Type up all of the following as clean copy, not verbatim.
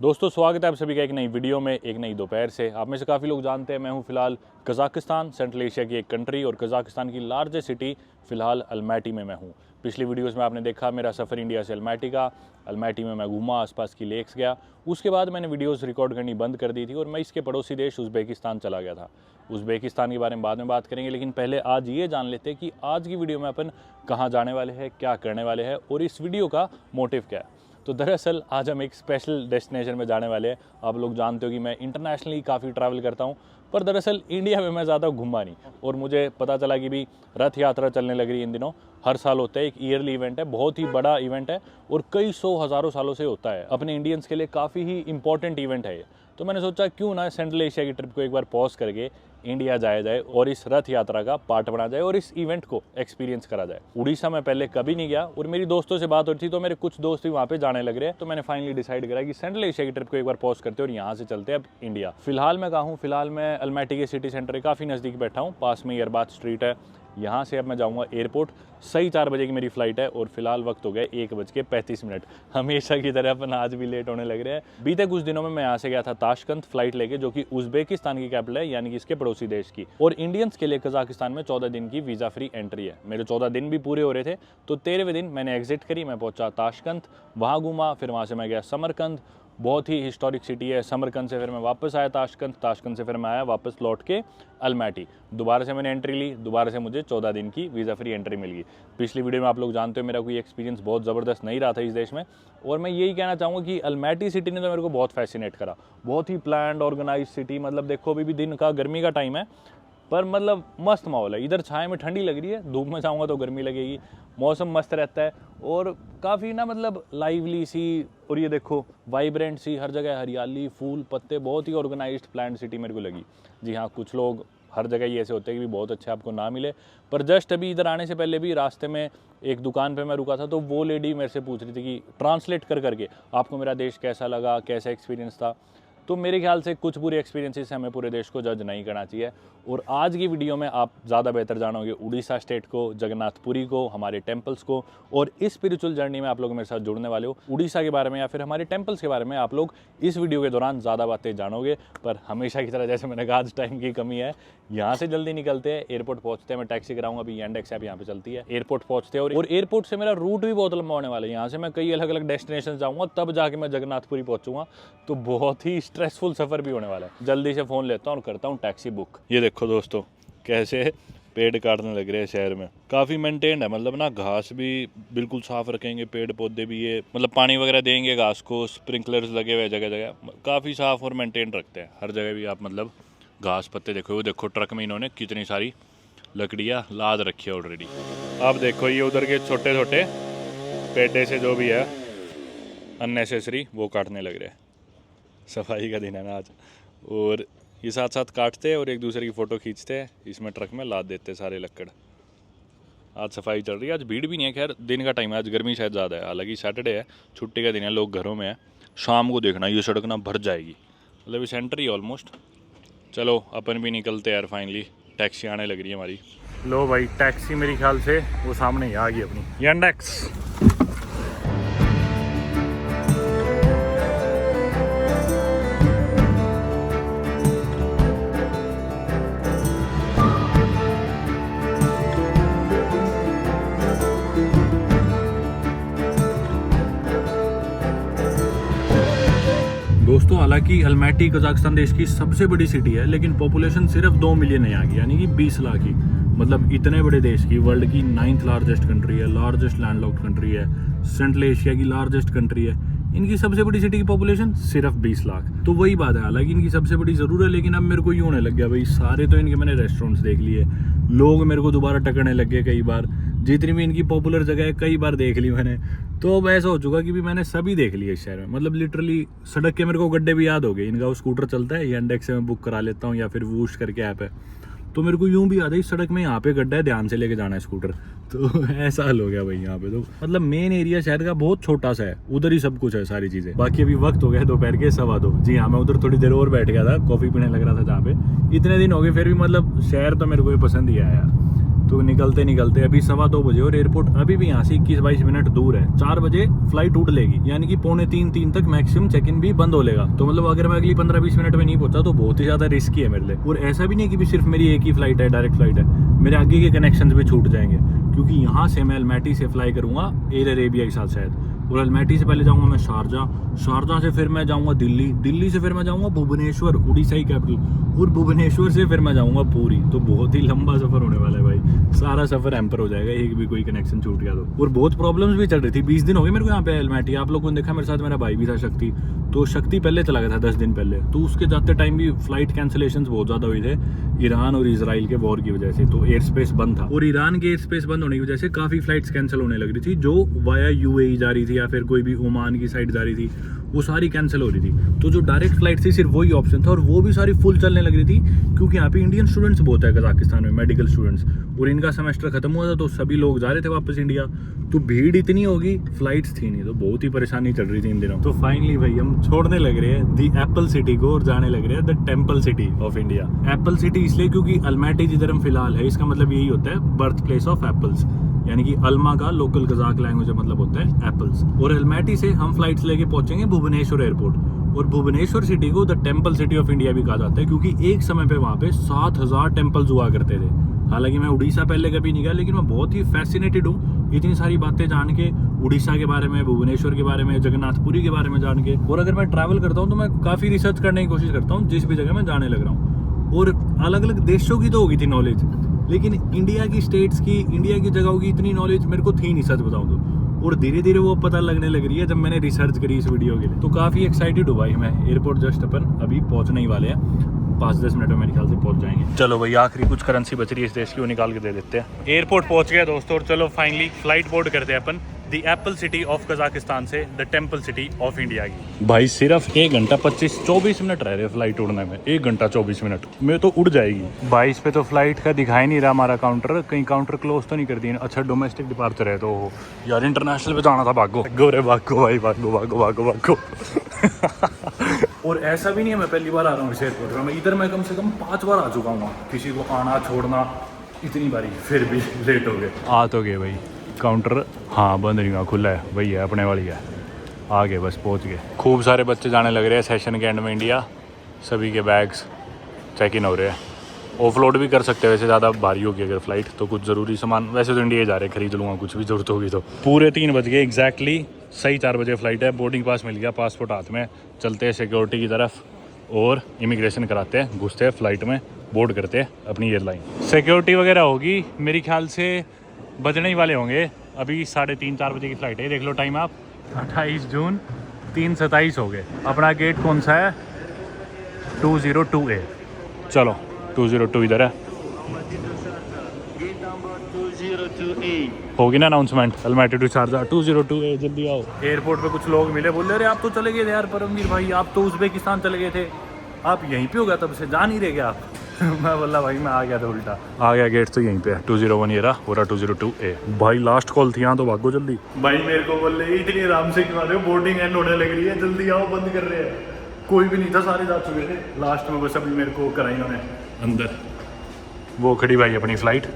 दोस्तों स्वागत है आप सभी का एक नई वीडियो में, एक नई दोपहर से। आप में से काफ़ी लोग जानते हैं मैं हूं फिलहाल कज़ाकिस्तान, सेंट्रल एशिया की एक कंट्री और कज़ाकिस्तान की लार्जेस्ट सिटी फिलहाल अल्मैटी में मैं हूं। पिछली वीडियोस में आपने देखा मेरा सफ़र इंडिया से अल्मैटी का। अल्मैटी में मैं घूमा, आसपास की लेक्स गया। उसके बाद मैंने वीडियोस रिकॉर्ड करनी बंद कर दी थी और मैं इसके पड़ोसी देश उज़्बेकिस्तान चला गया था। उज़्बेकिस्तान के बारे में बाद में बात करेंगे, लेकिन पहले आज ये जान लेते हैं कि आज की वीडियो में अपन कहाँ जाने वाले हैं, क्या करने वाले हैं और इस वीडियो का मोटिव क्या है। तो दरअसल आज हम एक स्पेशल डेस्टिनेशन में जाने वाले हैं। आप लोग जानते हो कि मैं इंटरनेशनली काफ़ी ट्रैवल करता हूं, पर दरअसल इंडिया में मैं ज़्यादा घूमा नहीं। और मुझे पता चला कि भी रथ यात्रा चलने लग रही है इन दिनों। हर साल होता है, एक ईयरली इवेंट है, बहुत ही बड़ा इवेंट है और कई सौ हज़ारों सालों से होता है। अपने इंडियंस के लिए काफ़ी ही इंपॉर्टेंट इवेंट है ये। तो मैंने सोचा क्यों ना सेंट्रल एशिया की ट्रिप को एक बार पॉज करके इंडिया जाया जाए और इस रथ यात्रा का पार्ट बना जाए और इस इवेंट को एक्सपीरियंस करा जाए। उड़ीसा में पहले कभी नहीं गया और मेरी दोस्तों से बात हो रही थी, तो मेरे कुछ दोस्त भी वहाँ पे जाने लग रहे हैं। तो मैंने फाइनली डिसाइड करा कि सेंट्रल एशिया की ट्रिप को एक बार पॉज करते हैं और यहाँ से चलते हैं अब इंडिया। फिलहाल मैं कहाँ हूँ, फिलहाल मैं अल्मैटी के सिटी सेंटर के काफ़ी नज़दीक बैठा हूँ। पास में एयरबाद स्ट्रीट है। यहाँ से अब मैं जाऊँगा एयरपोर्ट। सही 4 बजे की मेरी फ़्लाइट है और फिलहाल वक्त हो गया 1:35। हमेशा की तरह अपन आज भी लेट होने लग रहे हैं। बीते कुछ दिनों में मैं यहाँ से गया था ताशकंद फ्लाइट लेके, जो कि उज़्बेकिस्तान की कैपिटल है, यानी कि इसके पड़ोसी देश की। और इंडियंस के लिए कज़ाकिस्तान में 14 दिन की वीज़ा फ्री एंट्री है। मेरे 14 दिन भी पूरे हो रहे थे, तो 13वें दिन मैंने एग्जिट करी। मैं पहुंचा ताशकंद, वहाँ घूमा, फिर वहाँ से मैं गया समरकंद। बहुत ही हिस्टोरिक सिटी है। समरकंद से फिर मैं वापस आया ताशकंद, ताशकंद से फिर मैं आया वापस लौट के अल्मैटी। दोबारा से मैंने एंट्री ली, दोबारा से मुझे 14 दिन की वीज़ा फ्री एंट्री मिल गई। पिछली वीडियो में आप लोग जानते हो मेरा कोई एक्सपीरियंस बहुत ज़बरदस्त नहीं रहा था इस देश में, और मैं यही कहना चाहूँगा कि अल्मैटी सिटी ने तो मेरे को बहुत फैसिनेट करा। बहुत ही प्लान्ड ऑर्गेनाइज सिटी। मतलब देखो अभी भी दिन का गर्मी का टाइम है, पर मतलब मस्त माहौल है। इधर छाए में ठंडी लग रही है, धूप में जाऊँगा तो गर्मी लगेगी। मौसम मस्त रहता है और काफ़ी ना मतलब लाइवली सी, और ये देखो वाइब्रेंट सी, हर जगह हरियाली, फूल, पत्ते। बहुत ही ऑर्गेनाइज्ड प्लान्ड सिटी मेरे को लगी। जी हाँ, कुछ लोग हर जगह ही ऐसे होते हैं कि भी बहुत अच्छे आपको ना मिले। पर जस्ट अभी इधर आने से पहले भी रास्ते में एक दुकान पे मैं रुका था, तो वो लेडी मेरे से पूछ रही थी कि ट्रांसलेट कर करके आपको मेरा देश कैसा लगा, कैसा एक्सपीरियंस था। तो मेरे ख्याल से कुछ बुरे एक्सपीरियंसेस से हमें पूरे देश को जज नहीं करना चाहिए। और आज की वीडियो में आप ज़्यादा बेहतर जानोगे उड़ीसा स्टेट को, जगन्नाथपुरी को, हमारे टेम्पल्स को, और इस स्पिरिचुअल जर्नी में आप लोग मेरे साथ जुड़ने वाले हो। उड़ीसा के बारे में या फिर हमारे टेम्पल्स के बारे में आप लोग इस वीडियो के दौरान ज़्यादा बातें जानोगे। पर हमेशा की तरह जैसे मैंने कहा, आज टाइम की कमी है। यहाँ से जल्दी निकलते हैं, एयरपोर्ट पहुँचते हैं। मैं टैक्सी कराऊंगा, अभी एंडेक्स ऐप यहाँ पे चलती है। एयरपोर्ट पहुँचते हैं और एयरपोर्ट से मेरा रूट भी बहुत लंबा होने वाला है। यहाँ से मैं कई अलग अलग डेस्टिनेशन जाऊँगा, तब जाके मैं जगन्नाथपुरी पहुँचूंगा। तो बहुत ही स्ट्रेसफुल सफ़र भी होने वाला है। जल्दी से फ़ोन लेता हूँ और करता हूँ टैक्सी बुक। ये देखो दोस्तों कैसे पेड़ काटने लग रहे हैं शहर में। काफ़ी मेंटेन्ड है, मतलब ना घास भी बिल्कुल साफ़ रखेंगे, पेड़ पौधे भी, ये मतलब पानी वगैरह देंगे घास को, स्प्रिंकलर्स लगे हुए जगह जगह। काफ़ी साफ़ और मेंटेन रखते हैं हर जगह भी। आप मतलब घास पत्ते देखो, वो देखो ट्रक में इन्होंने कितनी सारी लकड़ियाँ लाद रखी है ऑलरेडी। आप देखो ये उधर के छोटे छोटे पेड़े से जो भी है अननेसेसरी वो काटने लग रहे हैं। सफाई का दिन है ना आज। और ये साथ साथ काटते हैं और एक दूसरे की फ़ोटो खींचते हैं, इसमें ट्रक में लाद देते हैं सारे लकड़। आज सफाई चल रही है। आज भीड़ भी नहीं है, खैर दिन का टाइम है, आज गर्मी शायद ज़्यादा है। हालांकि सैटरडे है, छुट्टी का दिन है, लोग घरों में है। शाम को देखना ये सड़क ना भर जाएगी, मतलब इस एंट्री ऑलमोस्ट। चलो अपन भी निकलते हैं यार फाइनली। टैक्सी आने लग रही है हमारी। लो भाई, टैक्सी मेरे ख्याल से वो सामने ही आ गई अपनी, एंडेक्स। दोस्तों हालांकि अल्मैटी कजाकिस्तान देश की सबसे बड़ी सिटी है, लेकिन पॉपुलेशन सिर्फ 2 मिलियन है यहाँ की, यानी कि 20 लाख ही। मतलब इतने बड़े देश की, वर्ल्ड की 9th लार्जेस्ट कंट्री है, लार्जेस्ट लैंडलॉक्ड कंट्री है, सेंट्रल एशिया की लार्जेस्ट कंट्री है। इनकी सबसे बड़ी सिटी की पॉपुलेशन सिर्फ 20 लाख। तो वही बात है, हालांकि इनकी सबसे बड़ी ज़रूर है, लेकिन अब मेरे को यूँ होने लग गया भाई, सारे तो इनके मैंने रेस्टोरेंट्स देख लिए, लोग मेरे को दोबारा टकरने लग गए कई बार। जितनी भी इनकी पॉपुलर जगह है कई बार देख ली मैंने। तो अब ऐसा हो चुका कि भी मैंने सभी देख लिया इस शहर में। मतलब लिटरली सड़क के मेरे को गड्ढे भी याद हो गए। इनका वो स्कूटर चलता है, एंडेक्स से मैं बुक करा लेता हूँ या फिर वूश करके ऐप है, तो मेरे को यूँ भी याद है इस सड़क में यहाँ पे गड्ढा है, ध्यान से लेके जाना है स्कूटर। तो ऐसा हाल हो गया भाई यहाँ पे। तो मतलब मेन एरिया शहर का बहुत छोटा सा है, उधर ही सब कुछ है, सारी चीज़ें। बाकी अभी वक्त हो गया दोपहर के 2:15। जी हाँ, मैं उधर थोड़ी देर और बैठ गया था, कॉफ़ी पीने लग रहा था जहाँ पे। इतने दिन हो गए फिर भी मतलब शहर तो मेरे को भी पसंद ही आया। तो निकलते निकलते अभी 2:15 बजे और एयरपोर्ट अभी भी यहाँ से 21-22 मिनट दूर है। 4 बजे फ्लाइट उड़ लेगी, यानी कि 2:45-3 तक मैक्सिमम चेक इन भी बंद हो लेगा। तो मतलब अगर मैं अगली 15-20 मिनट में नहीं पहुंचा तो बहुत ही ज्यादा रिस्की है मेरे लिए। और ऐसा भी नहीं कि सिर्फ मेरी एक ही फ्लाइट है, डायरेक्ट फ्लाइट है, मेरे आगे के कनेक्शन भी छूट जाएंगे, क्योंकि यहाँ से मैं अल्मैटी से फ्लाई करूंगा एयर अरेबिया के साथ शायद, और अल्मैटी से पहले जाऊंगा मैं शारजा से फिर मैं जाऊंगा दिल्ली से फिर मैं जाऊंगा भुवनेश्वर, उड़ीसा की कैपिटल, और भुवनेश्वर से फिर मैं जाऊंगा पूरी। तो बहुत ही लंबा सफर होने वाला है भाई, सारा सफर हैम्पर हो जाएगा एक भी कोई कनेक्शन छूट गया तो। और बहुत प्रॉब्लम्स भी चल रही थी, 20 दिन हो गए मेरे को यहाँ पे अल्मैटी। आप लोगों ने देखा मेरे साथ मेरा भाई भी था शक्ति, तो शक्ति पहले चला गया था 10 दिन पहले, तो उसके जाते टाइम भी फ्लाइट कैंसिलेशंस बहुत ज़्यादा हुए थे ईरान और इजराइल के वॉर की वजह से, तो एयर स्पेस बंद था। और ईरान के एयर स्पेस बंद होने की वजह से काफ़ी फ्लाइट्स कैंसिल होने लग रही थी, जो वाया यूएई जा रही थी या फिर कोई भी ओमान की साइड जा रही थी, वो सारी कैंसिल हो रही थी। तो जो डायरेक्ट फ्लाइट थी सिर्फ वही ऑप्शन था, और वो भी सारी फुल चलने लग रही थी, क्योंकि यहाँ पे इंडियन स्टूडेंट्स बहुत है कजाकिस्तान में, मेडिकल स्टूडेंट्स, और इनका सेमेस्टर खत्म हुआ था तो सभी लोग जा रहे थे वापस इंडिया। तो भीड़ इतनी होगी, फ्लाइट्स थी नहीं, तो बहुत ही परेशानी चल रही थी इन दिनों। तो फाइनली भाई हम छोड़ने लग रहे हैं दी एप्पल सिटी को और जाने लग रहे हैं the temple city of India. Apple city इसलिए क्योंकि अल्मैटी जिधर हम फिलहाल है, इसका मतलब यही होता है बर्थ प्लेस ऑफ एप्पल्स, यानी कि अल्मा का लोकल कजाक लैंग्वेज मतलब होता है एप्पल्स। और अल्मैटी से हम फ्लाइट्स लेके पहुंचेंगे भुवनेश्वर एयरपोर्ट, और भुवनेश्वर सिटी को the temple city of India भी कहा जाता है, क्योंकि एक समय पे वहाँ पे 7000 टेम्पल्स हुआ करते थे। हालांकि मैं उड़ीसा पहले कभी नहीं गया, लेकिन मैं बहुत ही फैसिनेटेड हूँ इतनी सारी बातें जान के, उड़ीसा के बारे में, भुवनेश्वर के बारे में, जगन्नाथपुरी के बारे में जान के। और अगर मैं ट्रैवल करता हूँ तो मैं काफ़ी रिसर्च करने की कोशिश करता हूँ जिस भी जगह मैं जाने लग रहा हूँ। और अलग अलग देशों की तो होगी थी नॉलेज, लेकिन इंडिया की स्टेट्स की, इंडिया की जगहों की इतनी नॉलेज मेरे को थी नहीं, सच बताऊँ तो। और धीरे धीरे वो पता लगने लग रही है जब मैंने रिसर्च करी इस वीडियो के लिए। तो काफ़ी एक्साइटेड हूँ भाई मैं। एयरपोर्ट जस्ट अपन अभी पहुँचने ही वाले हैं, 5-10 मिनट में मेरे ख्याल से पहुंच जाएंगे। चलो भाई, आखिरी कुछ करेंसी बच रही है इस देश की, वो निकाल के दे देते हैं। एयरपोर्ट पहुंच गया दोस्तों, और चलो फाइनली फ्लाइट बोर्ड करते हैं अपन the apple city of Kazakhstan से the temple city of India की। भाई सिर्फ 1 घंटा 24 मिनट रह रहे फ्लाइट उड़ने में, 1 घंटा 24 मिनट में तो उड़ जाएगी। 22 पे तो फ्लाइट का दिखाई नहीं रहा हमारा काउंटर, कहीं काउंटर क्लोज तो नहीं कर दिया। अच्छा डोमेस्टिक डिपार्चर है, तो यार इंटरनेशनल पे जाना था, भागो गोरे भागो भाई, भागो। और ऐसा भी नहीं है मैं पहली बार आ रहा हूँ इस एयरपोर्ट में, इधर मैं कम से कम 5 बार आ चुका हूँ। किसी को आना छोड़ना इतनी बारी, फिर भी लेट हो गए। आ तो गए भाई, काउंटर हाँ बंद नहीं हुआ, खुला है, वही है अपने वाली है। आ गए, बस पहुँच गए। खूब सारे बच्चे जाने लग रहे हैं सेशन के एंड में इंडिया, सभी के बैग्स चेक इन हो रहे हैं। ऑफलोड भी कर सकते हैं वैसे, ज़्यादा भारी होगी अगर फ्लाइट, तो कुछ ज़रूरी सामान वैसे तो इंडिया जा रहे हैं, खरीद लूँगा कुछ भी ज़रूरत होगी तो। पूरे 3 बज गए एग्जैक्टली, सही 4 बजे फ्लाइट है। बोर्डिंग पास मिल गया, पासपोर्ट हाथ में, चलते हैं सिक्योरिटी की तरफ और इमिग्रेशन कराते हैं, घुसते हैं फ्लाइट में, बोर्ड करते हैं अपनी एयरलाइन। सिक्योरिटी वगैरह होगी, मेरे ख्याल से बजने ही वाले होंगे। अभी 3:30-4 बजे की फ़्लाइट है, देख लो टाइम आप, 28 जून 3:27 हो गए। अपना गेट कौन सा है? 202A। चलो 202 इधर है, होगी ना अनाउंसमेंट, अल्मैटी टू शारजा 202A, जल्दी आओ। एयरपोर्ट पे कुछ लोग मिले, बोल रहे आप तो चले गए थे यार परमवीर भाई, आप तो उज़्बेकिस्तान चले गए थे, आप यहीं पे हो गया तब से, जा नहीं रहे क्या आप? मैं बोला भाई मैं आ गया था, उल्टा आ गया। गेट तो यहीं पे है, 201 ये रहा, हो रहा 202A। भाई लास्ट कॉल थी यहाँ, तो भागो जल्दी। भाई मेरे को बोल रहे इतनी आराम से क्यों आ रहे हो, बोर्डिंग एंड होने लग रही है, जल्दी आओ, बंद कर रहे हैं। कोई भी नहीं था, सारे जा चुके थे। लास्ट में बस अभी मेरे को कराई उन्होंने अंदर। वो खड़ी भाई अपनी फ़्लाइट,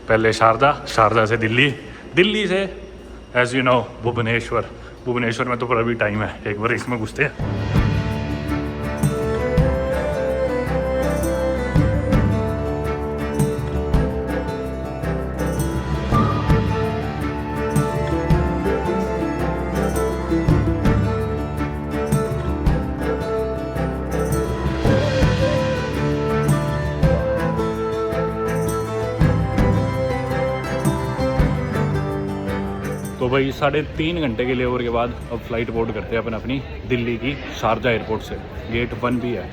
पहले शारजा से दिल्ली से एज यू नो भुवनेश्वर में तो पर अभी टाइम है, एक बार इसमें घुसते हैं। तो भाई 3.5 घंटे के लेओवर के बाद अब फ्लाइट बोर्ड करते हैं अपन अपनी दिल्ली की शारजा एयरपोर्ट से। गेट 1 भी है।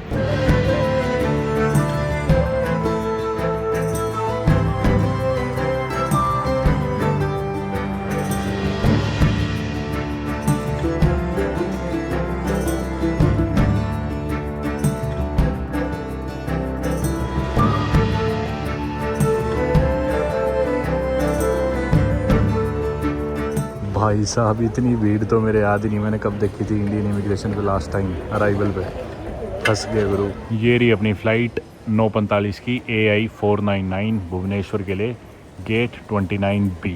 भाई साहब इतनी भीड़ तो मेरे याद ही नहीं, मैंने कब देखी थी इंडियन इमिग्रेशन पे लास्ट टाइम अराइवल पे। फंस गए गुरु। ये रही अपनी फ़्लाइट 9:45 की AI 499 भुवनेश्वर के लिए गेट 29B।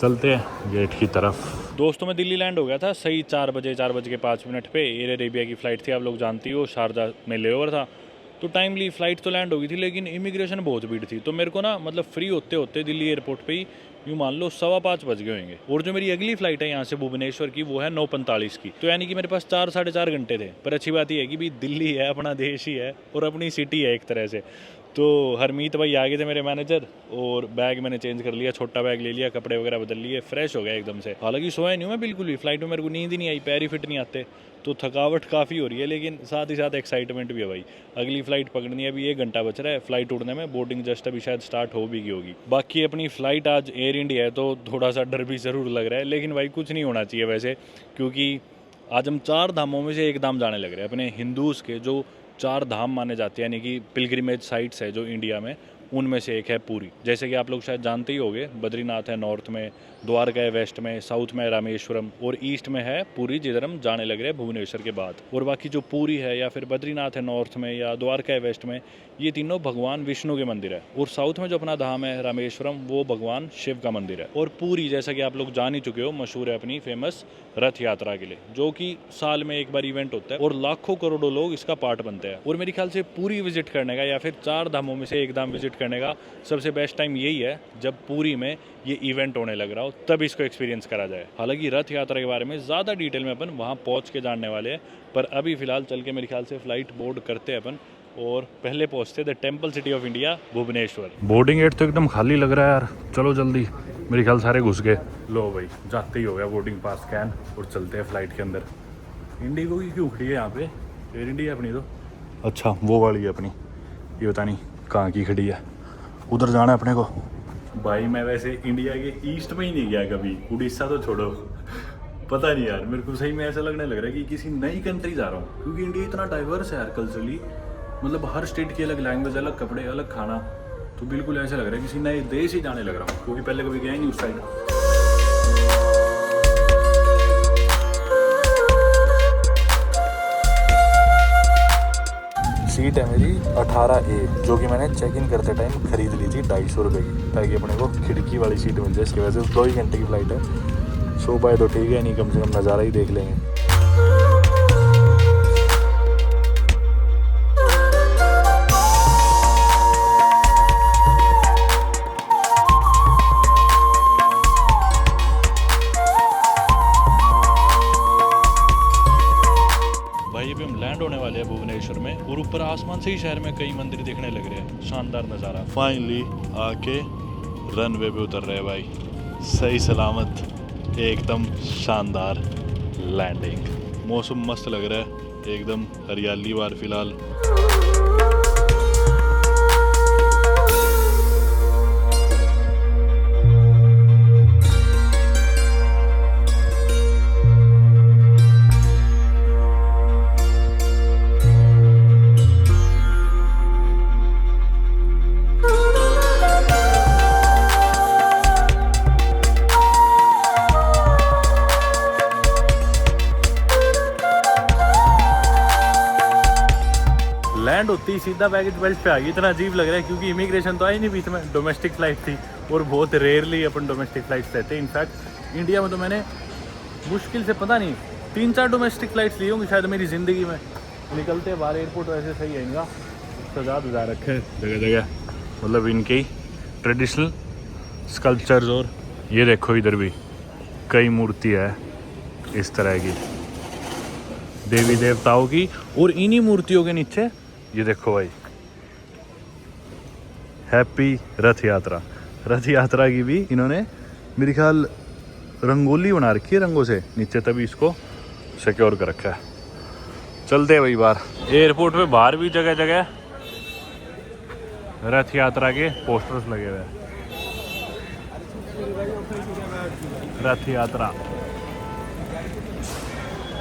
चलते हैं गेट की तरफ। दोस्तों मैं दिल्ली लैंड हो गया था सही 4 बजे 5 पे। एयर अरेबिया की फ़्लाइट थी, आप लोग जानती हो, शारजा में लेओवर था, तो टाइमली फ़्लाइट तो लैंड हो गई थी, लेकिन इमिग्रेशन बहुत भीड़ थी। तो मेरे को ना मतलब फ्री होते होते दिल्ली एयरपोर्ट पे ही यूँ मान लो 5:15 बज गए होंगे। और जो मेरी अगली फ़्लाइट है यहाँ से भुवनेश्वर की, वो है 9:45 की। तो यानी कि मेरे पास 4-4.5 घंटे थे। पर अच्छी बात यह है कि भी दिल्ली है, अपना देश ही है और अपनी सिटी है एक तरह से। तो हरमीत भाई आ गए थे मेरे मैनेजर, और बैग मैंने चेंज कर लिया, छोटा बैग ले लिया, कपड़े वगैरह बदल लिए, फ्रेश हो गया एकदम से। हालांकि सोया नहीं हूँ मैं बिल्कुल भी, फ्लाइट में मेरे को नींद ही नहीं आई, पैर ही फिट नहीं आते, तो थकावट काफ़ी हो रही है, लेकिन साथ ही साथ एक्साइटमेंट भी है भाई। अगली फ़्लाइट पकड़नी है, अभी 1 घंटा बच रहा है फ़्लाइट उड़ने में, बोर्डिंग जस्ट अभी शायद स्टार्ट हो भी गई होगी। बाकी अपनी फ़्लाइट आज एयर इंडिया है, तो थोड़ा सा डर भी ज़रूर लग रहा है, लेकिन भाई कुछ नहीं होना चाहिए वैसे, क्योंकि आज हम 4 धामों में से एक धाम जाने लग रहे हैं। अपने हिंदूज़ के जो 4 धाम माने जाते हैं, यानी कि पिलग्रिमेज साइट्स है जो इंडिया में, उनमें से एक है पूरी। जैसे कि आप लोग शायद जानते ही होंगे, बद्रीनाथ है नॉर्थ में, द्वारका है वेस्ट में, साउथ में रामेश्वरम, और ईस्ट में है पूरी, जिधर हम जाने लग रहे हैं भुवनेश्वर के बाद। और बाकी जो पूरी है या फिर बद्रीनाथ है नॉर्थ में, या द्वारका है वेस्ट में, ये तीनों भगवान विष्णु के मंदिर है। और साउथ में जो अपना धाम है रामेश्वरम, वो भगवान शिव का मंदिर है। और पूरी, जैसा कि आप लोग जान ही चुके हो, मशहूर है अपनी फेमस रथ यात्रा के लिए, जो कि साल में एक बार इवेंट होता है और लाखों करोड़ों लोग इसका पार्ट बनते हैं। और मेरे ख्याल से पूरी विजिट करने का, या फिर 4 धामों में से एक धाम विजिट करने का सबसे बेस्ट टाइम यही है जब पूरी में ये इवेंट होने लग रहा हो, तब इसको एक्सपीरियंस करा जाए। हालांकि रथ यात्रा के बारे में ज़्यादा डिटेल में अपन वहाँ पहुँच के जानने वाले हैं, पर अभी फ़िलहाल चल के मेरे ख्याल से फ़्लाइट बोर्ड करते हैं अपन, और पहले पहुँचते the temple city of India Bhubaneswar. Boarding gate तो एकदम खाली लग रहा है यार, चलो जल्दी, मेरे ख्याल सारे घुस गए। लो भाई, जाते ही हो गया बोर्डिंग पास स्कैन, और चलते हैं फ़्लाइट के अंदर। इंडिगो की क्यों खड़ी है यहाँ पे? एयर इंडिया अपनी तो, अच्छा वो वाली है अपनी, ये पता नहीं कहाँ की खड़ी है, उधर जाना है अपने को। भाई मैं वैसे इंडिया के ईस्ट में ही नहीं गया कभी, उड़ीसा तो छोड़ो, पता नहीं यार, मेरे को सही में ऐसा लगने लग रहा है कि किसी नई कंट्री जा रहा हूँ, क्योंकि इंडिया इतना डाइवर्स है यार कल्चरली, मतलब हर स्टेट की अलग लैंग्वेज, अलग कपड़े, अलग खाना, तो बिल्कुल ऐसा लग रहा है किसी नए देश ही जाने लग रहा हूँ, क्योंकि पहले कभी गया ही नहीं उस साइड। सीट है मेरी 18A, जो कि मैंने चेक इन करते टाइम खरीद ली थी 250 रुपये की, ताकि अपने को खिड़की वाली सीट मिल जाए। इसकी वजह से 2 ही घंटे की फ़्लाइट है, सो बाय तो ठीक है, नहीं कम से कम नज़ारा ही देख लेंगे। होने वाले हैं भुवनेश्वर में, और ऊपर आसमान से ही शहर में कई मंदिर दिखने लग रहे हैं, शानदार नज़ारा। फाइनली आके रनवे पे उतर रहे हैं भाई, सही सलामत, एकदम शानदार लैंडिंग। मौसम मस्त लग रहा है, एकदम हरियाली बार फिलहाल। लैंड होती ही सीधा बैगेज बेल्ट पे आ गई, इतना अजीब लग रहा है, क्योंकि इमिग्रेशन तो आई नहीं बीच में, डोमेस्टिक फ़्लाइट थी, और बहुत रेयरली अपन डोमेस्टिक फ़्लाइट्स लेते हैं। इनफैक्ट इंडिया में तो मैंने मुश्किल से पता नहीं 3-4 डोमेस्टिक फ़्लाइट्स ली होंगी शायद मेरी ज़िंदगी में। निकलते बाहर एयरपोर्ट वैसे सही है इनका, सजा दजा रखे जगह जगह, मतलब इनके ट्रेडिशनल स्कल्पचर्स। और ये देखो इधर भी कई मूर्ति है इस तरह की देवी देवताओं की, और इन्हीं मूर्तियों के नीचे ये देखो भाई, हैप्पी रथ यात्रा। रथ यात्रा की भी इन्होंने मेरे ख्याल रंगोली बना रखी है रंगों से नीचे, तभी इसको सिक्योर कर रखा है। चलते हैं भाई बाहर। एयरपोर्ट पे बाहर भी जगह जगह रथ यात्रा के पोस्टर्स लगे हुए हैं। रथ यात्रा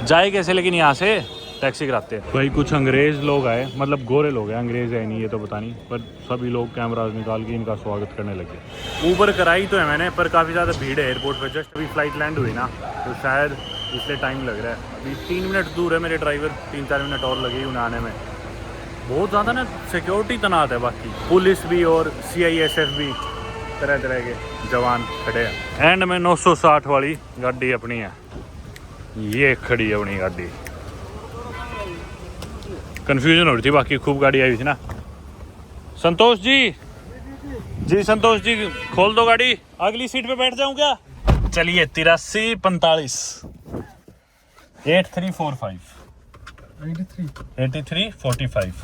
जाए कैसे, लेकिन यहाँ से टैक्सी कराते हैं भाई। कुछ अंग्रेज़ लोग आए, मतलब गोरे लोग हैं, अंग्रेज़ है नहीं ये तो पता नहीं, पर सभी लोग कैमराज निकाल के इनका स्वागत करने लगे। ऊबर कराई तो है मैंने, पर काफ़ी ज़्यादा भीड़ है एयरपोर्ट पर। जस्ट अभी फ़्लाइट लैंड हुई ना, तो शायद इसलिए टाइम लग रहा है। अभी 3 मिनट दूर है मेरे ड्राइवर, 3-4 मिनट और लगे उन्हें आने में। बहुत ज़्यादा ना सिक्योरिटी तैनात है, बाकी पुलिस भी और CISF भी, तरह तरह के जवान खड़े हैं। एंड में 960 वाली गाड़ी अपनी है, ये खड़ी है अपनी गाड़ी। कंफ्यूजन हो रही थी, बाकी खूब गाड़ी आई हुई थी ना। संतोष जी, जी संतोष जी खोल दो गाड़ी, अगली सीट पे बैठ जाऊं क्या? चलिए 8345 8345 8345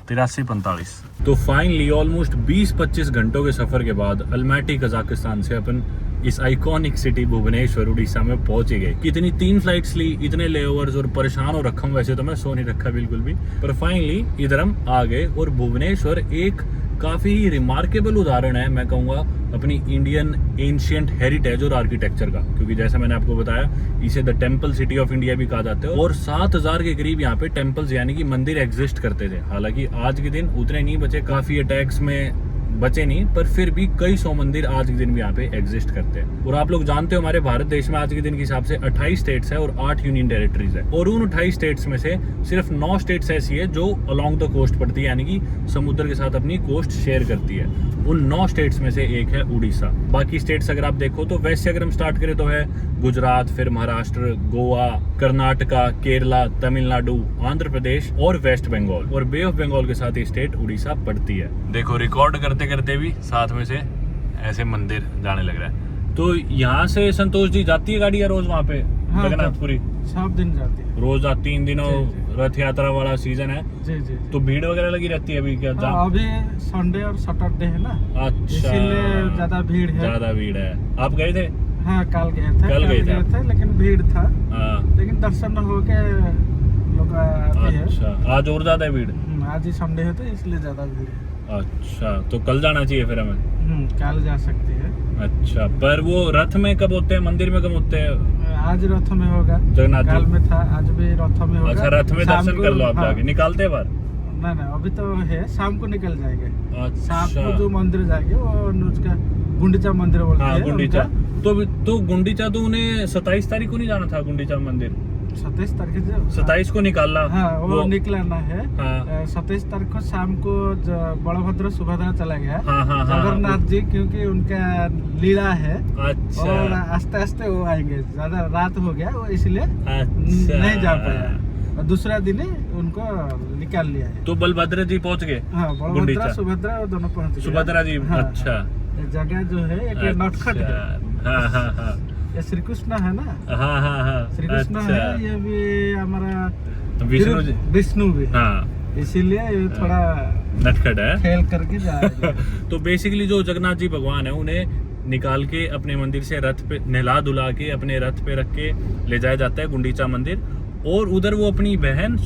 8345। तो फाइनली ऑलमोस्ट 20-25 घंटों के सफर के बाद अल्मैटी कजाकिस्तान से अपन इस आइकॉनिक सिटी भुवनेश्वर उड़ीसा में पहुंच ही गए। कितनी 3 फ्लाइट्स ली, इतने लेओवर्स और परेशान हो रखा हूं। वैसे तो मैं सो नहीं रखा बिल्कुल भी, पर फाइनली इधर हम आ गए। और भुवनेश्वर एक काफ़ी रिमार्केबल उदाहरण है, मैं कहूँगा, अपनी इंडियन एंशिएंट हेरिटेज और आर्किटेक्चर का। क्योंकि जैसा मैंने आपको बताया, इसे the temple city of India भी कहा जाता है। और 7000 के करीब यहाँ पे टेम्पल्स यानी कि मंदिर एग्जिस्ट करते थे। हालांकि आज के दिन उतने नहीं बचे, काफ़ी अटैक्स में बचे नहीं, पर फिर भी कई 100 मंदिर आज के दिन भी यहाँ पे एग्जिस्ट करते हैं। और आप लोग जानते हो हमारे भारत देश में आज के दिन के हिसाब से 28 स्टेट्स है और 8 यूनियन टेरिटरीज है। और उन 28 स्टेट्स में से सिर्फ 9 स्टेट्स ऐसी है जो अलोंग द कोस्ट पड़ती है, यानी कि समुद्र के साथ अपनी कोस्ट शेयर करती है। उन 9 स्टेट्स में से एक है उड़ीसा। बाकी स्टेट्स अगर आप देखो तो वैसे अगर हम स्टार्ट करें तो है गुजरात, फिर महाराष्ट्र, गोवा, कर्नाटका, केरला, तमिलनाडु, आंध्र प्रदेश और वेस्ट बंगाल। और बे ऑफ बंगाल के साथ ये स्टेट उड़ीसा पड़ती है। देखो रिकॉर्ड करते करते भी साथ में से ऐसे मंदिर जाने लग रहा है। तो यहाँ से संतोष जी जाती है गाड़ी या रोज वहाँ पे? हाँ, जगन्नाथपुरी सब दिन जाती है, रोज आती। 3 दिनों रथ यात्रा वाला सीजन है। जी जी। तो भीड़ वगैरह लगी रहती है अभी क्या? हाँ, अभी संडे और सैटरडे है ना, अच्छा, इसीलिए ज्यादा भीड़ है। ज्यादा भीड़ है। आप गए थे? हाँ, कल गए थे, लेकिन भीड़ था। हाँ, लेकिन दर्शन हो के लोग आते हैं। अच्छा, आज और ज्यादा भीड़? आज ही संडे है तो इसलिए ज्यादा भीड़ है। अच्छा, तो कल जाना चाहिए फिर हमें? कल जा सकते हैं। अच्छा, पर वो रथ में कब होते हैं, मंदिर में कब होते हैं? आज रथ में होगा, जगन्नाथ कल में था, आज भी रथ में होगा। अच्छा, रथ में दर्शन कर लो आप जाके। निकालते बार? नहीं, अभी तो है, शाम को निकल जाएंगे। अच्छा, शाम को जो मंदिर जाएंगे वो उसका गुंडीचा मंदिर बोलते हैं। गुंडीचा। तो गुंडीचा तो उन्हें 27 तारीख को नहीं जाना था गुंडीचा मंदिर? 27 तारीख 27 को निकालना। हाँ, वो निकलना है। हाँ। 27 तारीख को शाम को बलभद्र सुभद्रा चला गया। हाँ, जगन्नाथ जी, क्योंकि उनका लीला है। अच्छा। और आस्ते आस्ते वो आएंगे, ज्यादा रात हो गया वो, इसलिए अच्छा, नहीं जा पाया। और दूसरा दिन ही उनको निकाल लिया है। तो बलभद्र जी पहुँच गए? हाँ, बलभद्र सुभद्रा दोनों पहुँच गए। सुभद्रा जी, हाँ, अच्छा। जगह जो है एक नटखट है। हाँ, ये श्री कृष्ण है ना। हाँ, श्री कृष्ण अच्छा। है, ये भी हमारा विष्णु जी। विष्णु भी। हाँ, इसीलिए ये थोड़ा नटखट है, खेल करके जा रहे हैं। तो बेसिकली जो जगन्नाथ जी भगवान है उन्हें निकाल के अपने मंदिर से रथ पे नहला धुला के अपने रथ पे रख के ले जाया जाता है गुंडीचा मंदिर। और उधर वो अपनी बहन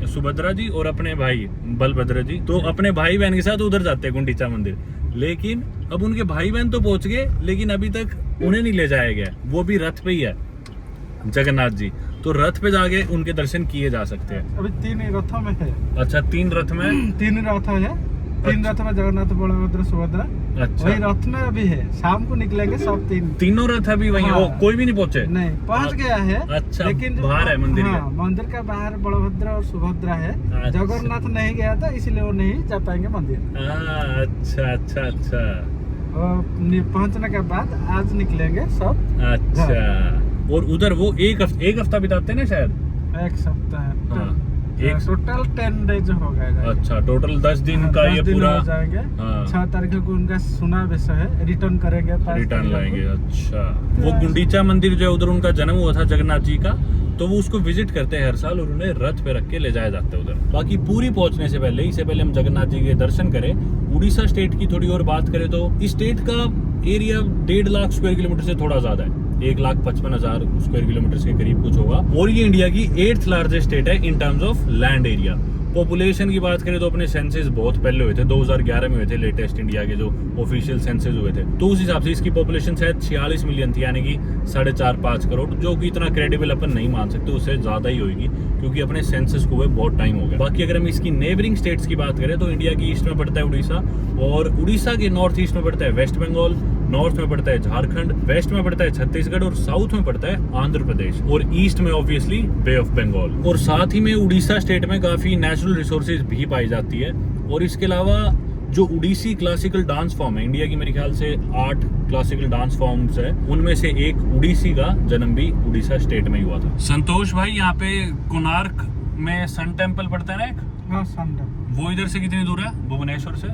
सुभद्रा जी और अपने भाई बलभद्र जी, तो अपने भाई बहन के साथ उधर जाते हैं गुंडीचा मंदिर। लेकिन अब उनके भाई बहन तो पहुंच गए, लेकिन अभी तक उन्हें नहीं ले जाया गया। वो भी रथ पे ही है जगन्नाथ जी, तो रथ पे जाके उनके दर्शन किए जा सकते हैं। अभी 3 रथों में है। अच्छा, 3 रथ में? 3 रथ है, 3 रथ में जगन्नाथ, बलभद्र, सुभद्रा। अच्छा, वही रथ में अभी है, शाम को निकलेंगे सब तीनों रथ अभी वहीं? हाँ। कोई भी नहीं पहुंचे? नहीं, पहुंच गया है। अच्छा, लेकिन बाहर है मंदिर हाँ, मंदिर का बाहर बलभद्र और सुभद्रा है। अच्छा। जगन्नाथ नहीं गया था, इसलिए वो नहीं जा पाएंगे मंदिर। अच्छा। और पहुंचने के बाद आज निकलेंगे सब। अच्छा, और उधर वो एक हफ्ता बिताते हैं ना शायद? 1 सप्ताह। हाँ, टोटल 10 डेज हो गए। अच्छा, टोटल 10 दिन का ये पूरा हो जाएंगे। हाँ। 6 तारीख को उनका सुना विषय है, रिटर्न करेंगे, रिटर्न लाएंगे। अच्छा, वो गुंडीचा मंदिर जो है उधर उनका जन्म हुआ था जगन्नाथ जी का, तो वो उसको विजिट करते हैं हर साल और उन्हें रथ पे रख के ले जाया जाता है उधर। बाकी पूरी पहुंचने से पहले, इससे पहले हम जगन्नाथ जी के दर्शन करें, उड़ीसा स्टेट की थोड़ी और बात करें तो इस स्टेट का एरिया 1.5 लाख स्क्वायर किलोमीटर से थोड़ा ज्यादा है। 1,55,000 स्क्वायर किलोमीटर के करीब कुछ होगा। और ये इंडिया की 8th लार्जेस्ट स्टेट है in terms of land area. Population की बात करें तो अपने सेंसेस बहुत पहले हुए थे, 2011 में हुए थे लेटेस्ट इंडिया के जो ऑफिशियल सेंसेस हुए थे। तो उस हिसाब से इसकी पॉपुलेशन शायद 46 मिलियन थी, यानी कि 4.5-5 करोड़, जो कि इतना क्रेडिबल अपन नहीं मान सकते, उससे ज़्यादा ही होगी क्योंकि अपने सेंसेस को हुए बहुत टाइम हो गया। बाकी अगर हम इसकी नेबरिंग स्टेट्स की बात करें तो इंडिया की ईस्ट में पड़ता है उड़ीसा, और उड़ीसा के नॉर्थ ईस्ट में पड़ता है वेस्ट बंगाल, नॉर्थ में पड़ता है झारखंड, वेस्ट में पड़ता है छत्तीसगढ़ और साउथ में पड़ता है आंध्र प्रदेश, और ईस्ट में ऑब्वियसली बे ऑफ बंगाल। और साथ ही में उड़ीसा स्टेट में काफी नेचुरल रिसोर्सेज भी पाई जाती है। और इसके अलावा जो उड़ीसी क्लासिकल डांस फॉर्म है, इंडिया की मेरे ख्याल से 8 क्लासिकल डांस फॉर्म्स है, उनमें से एक उड़ीसी का जन्म भी उड़ीसा स्टेट में ही हुआ था। संतोष भाई, यहाँ पे कोणार्क में सन टेम्पल पड़ता है ना एक? हाँ, सन। वो इधर से कितनी दूर है भुवनेश्वर से?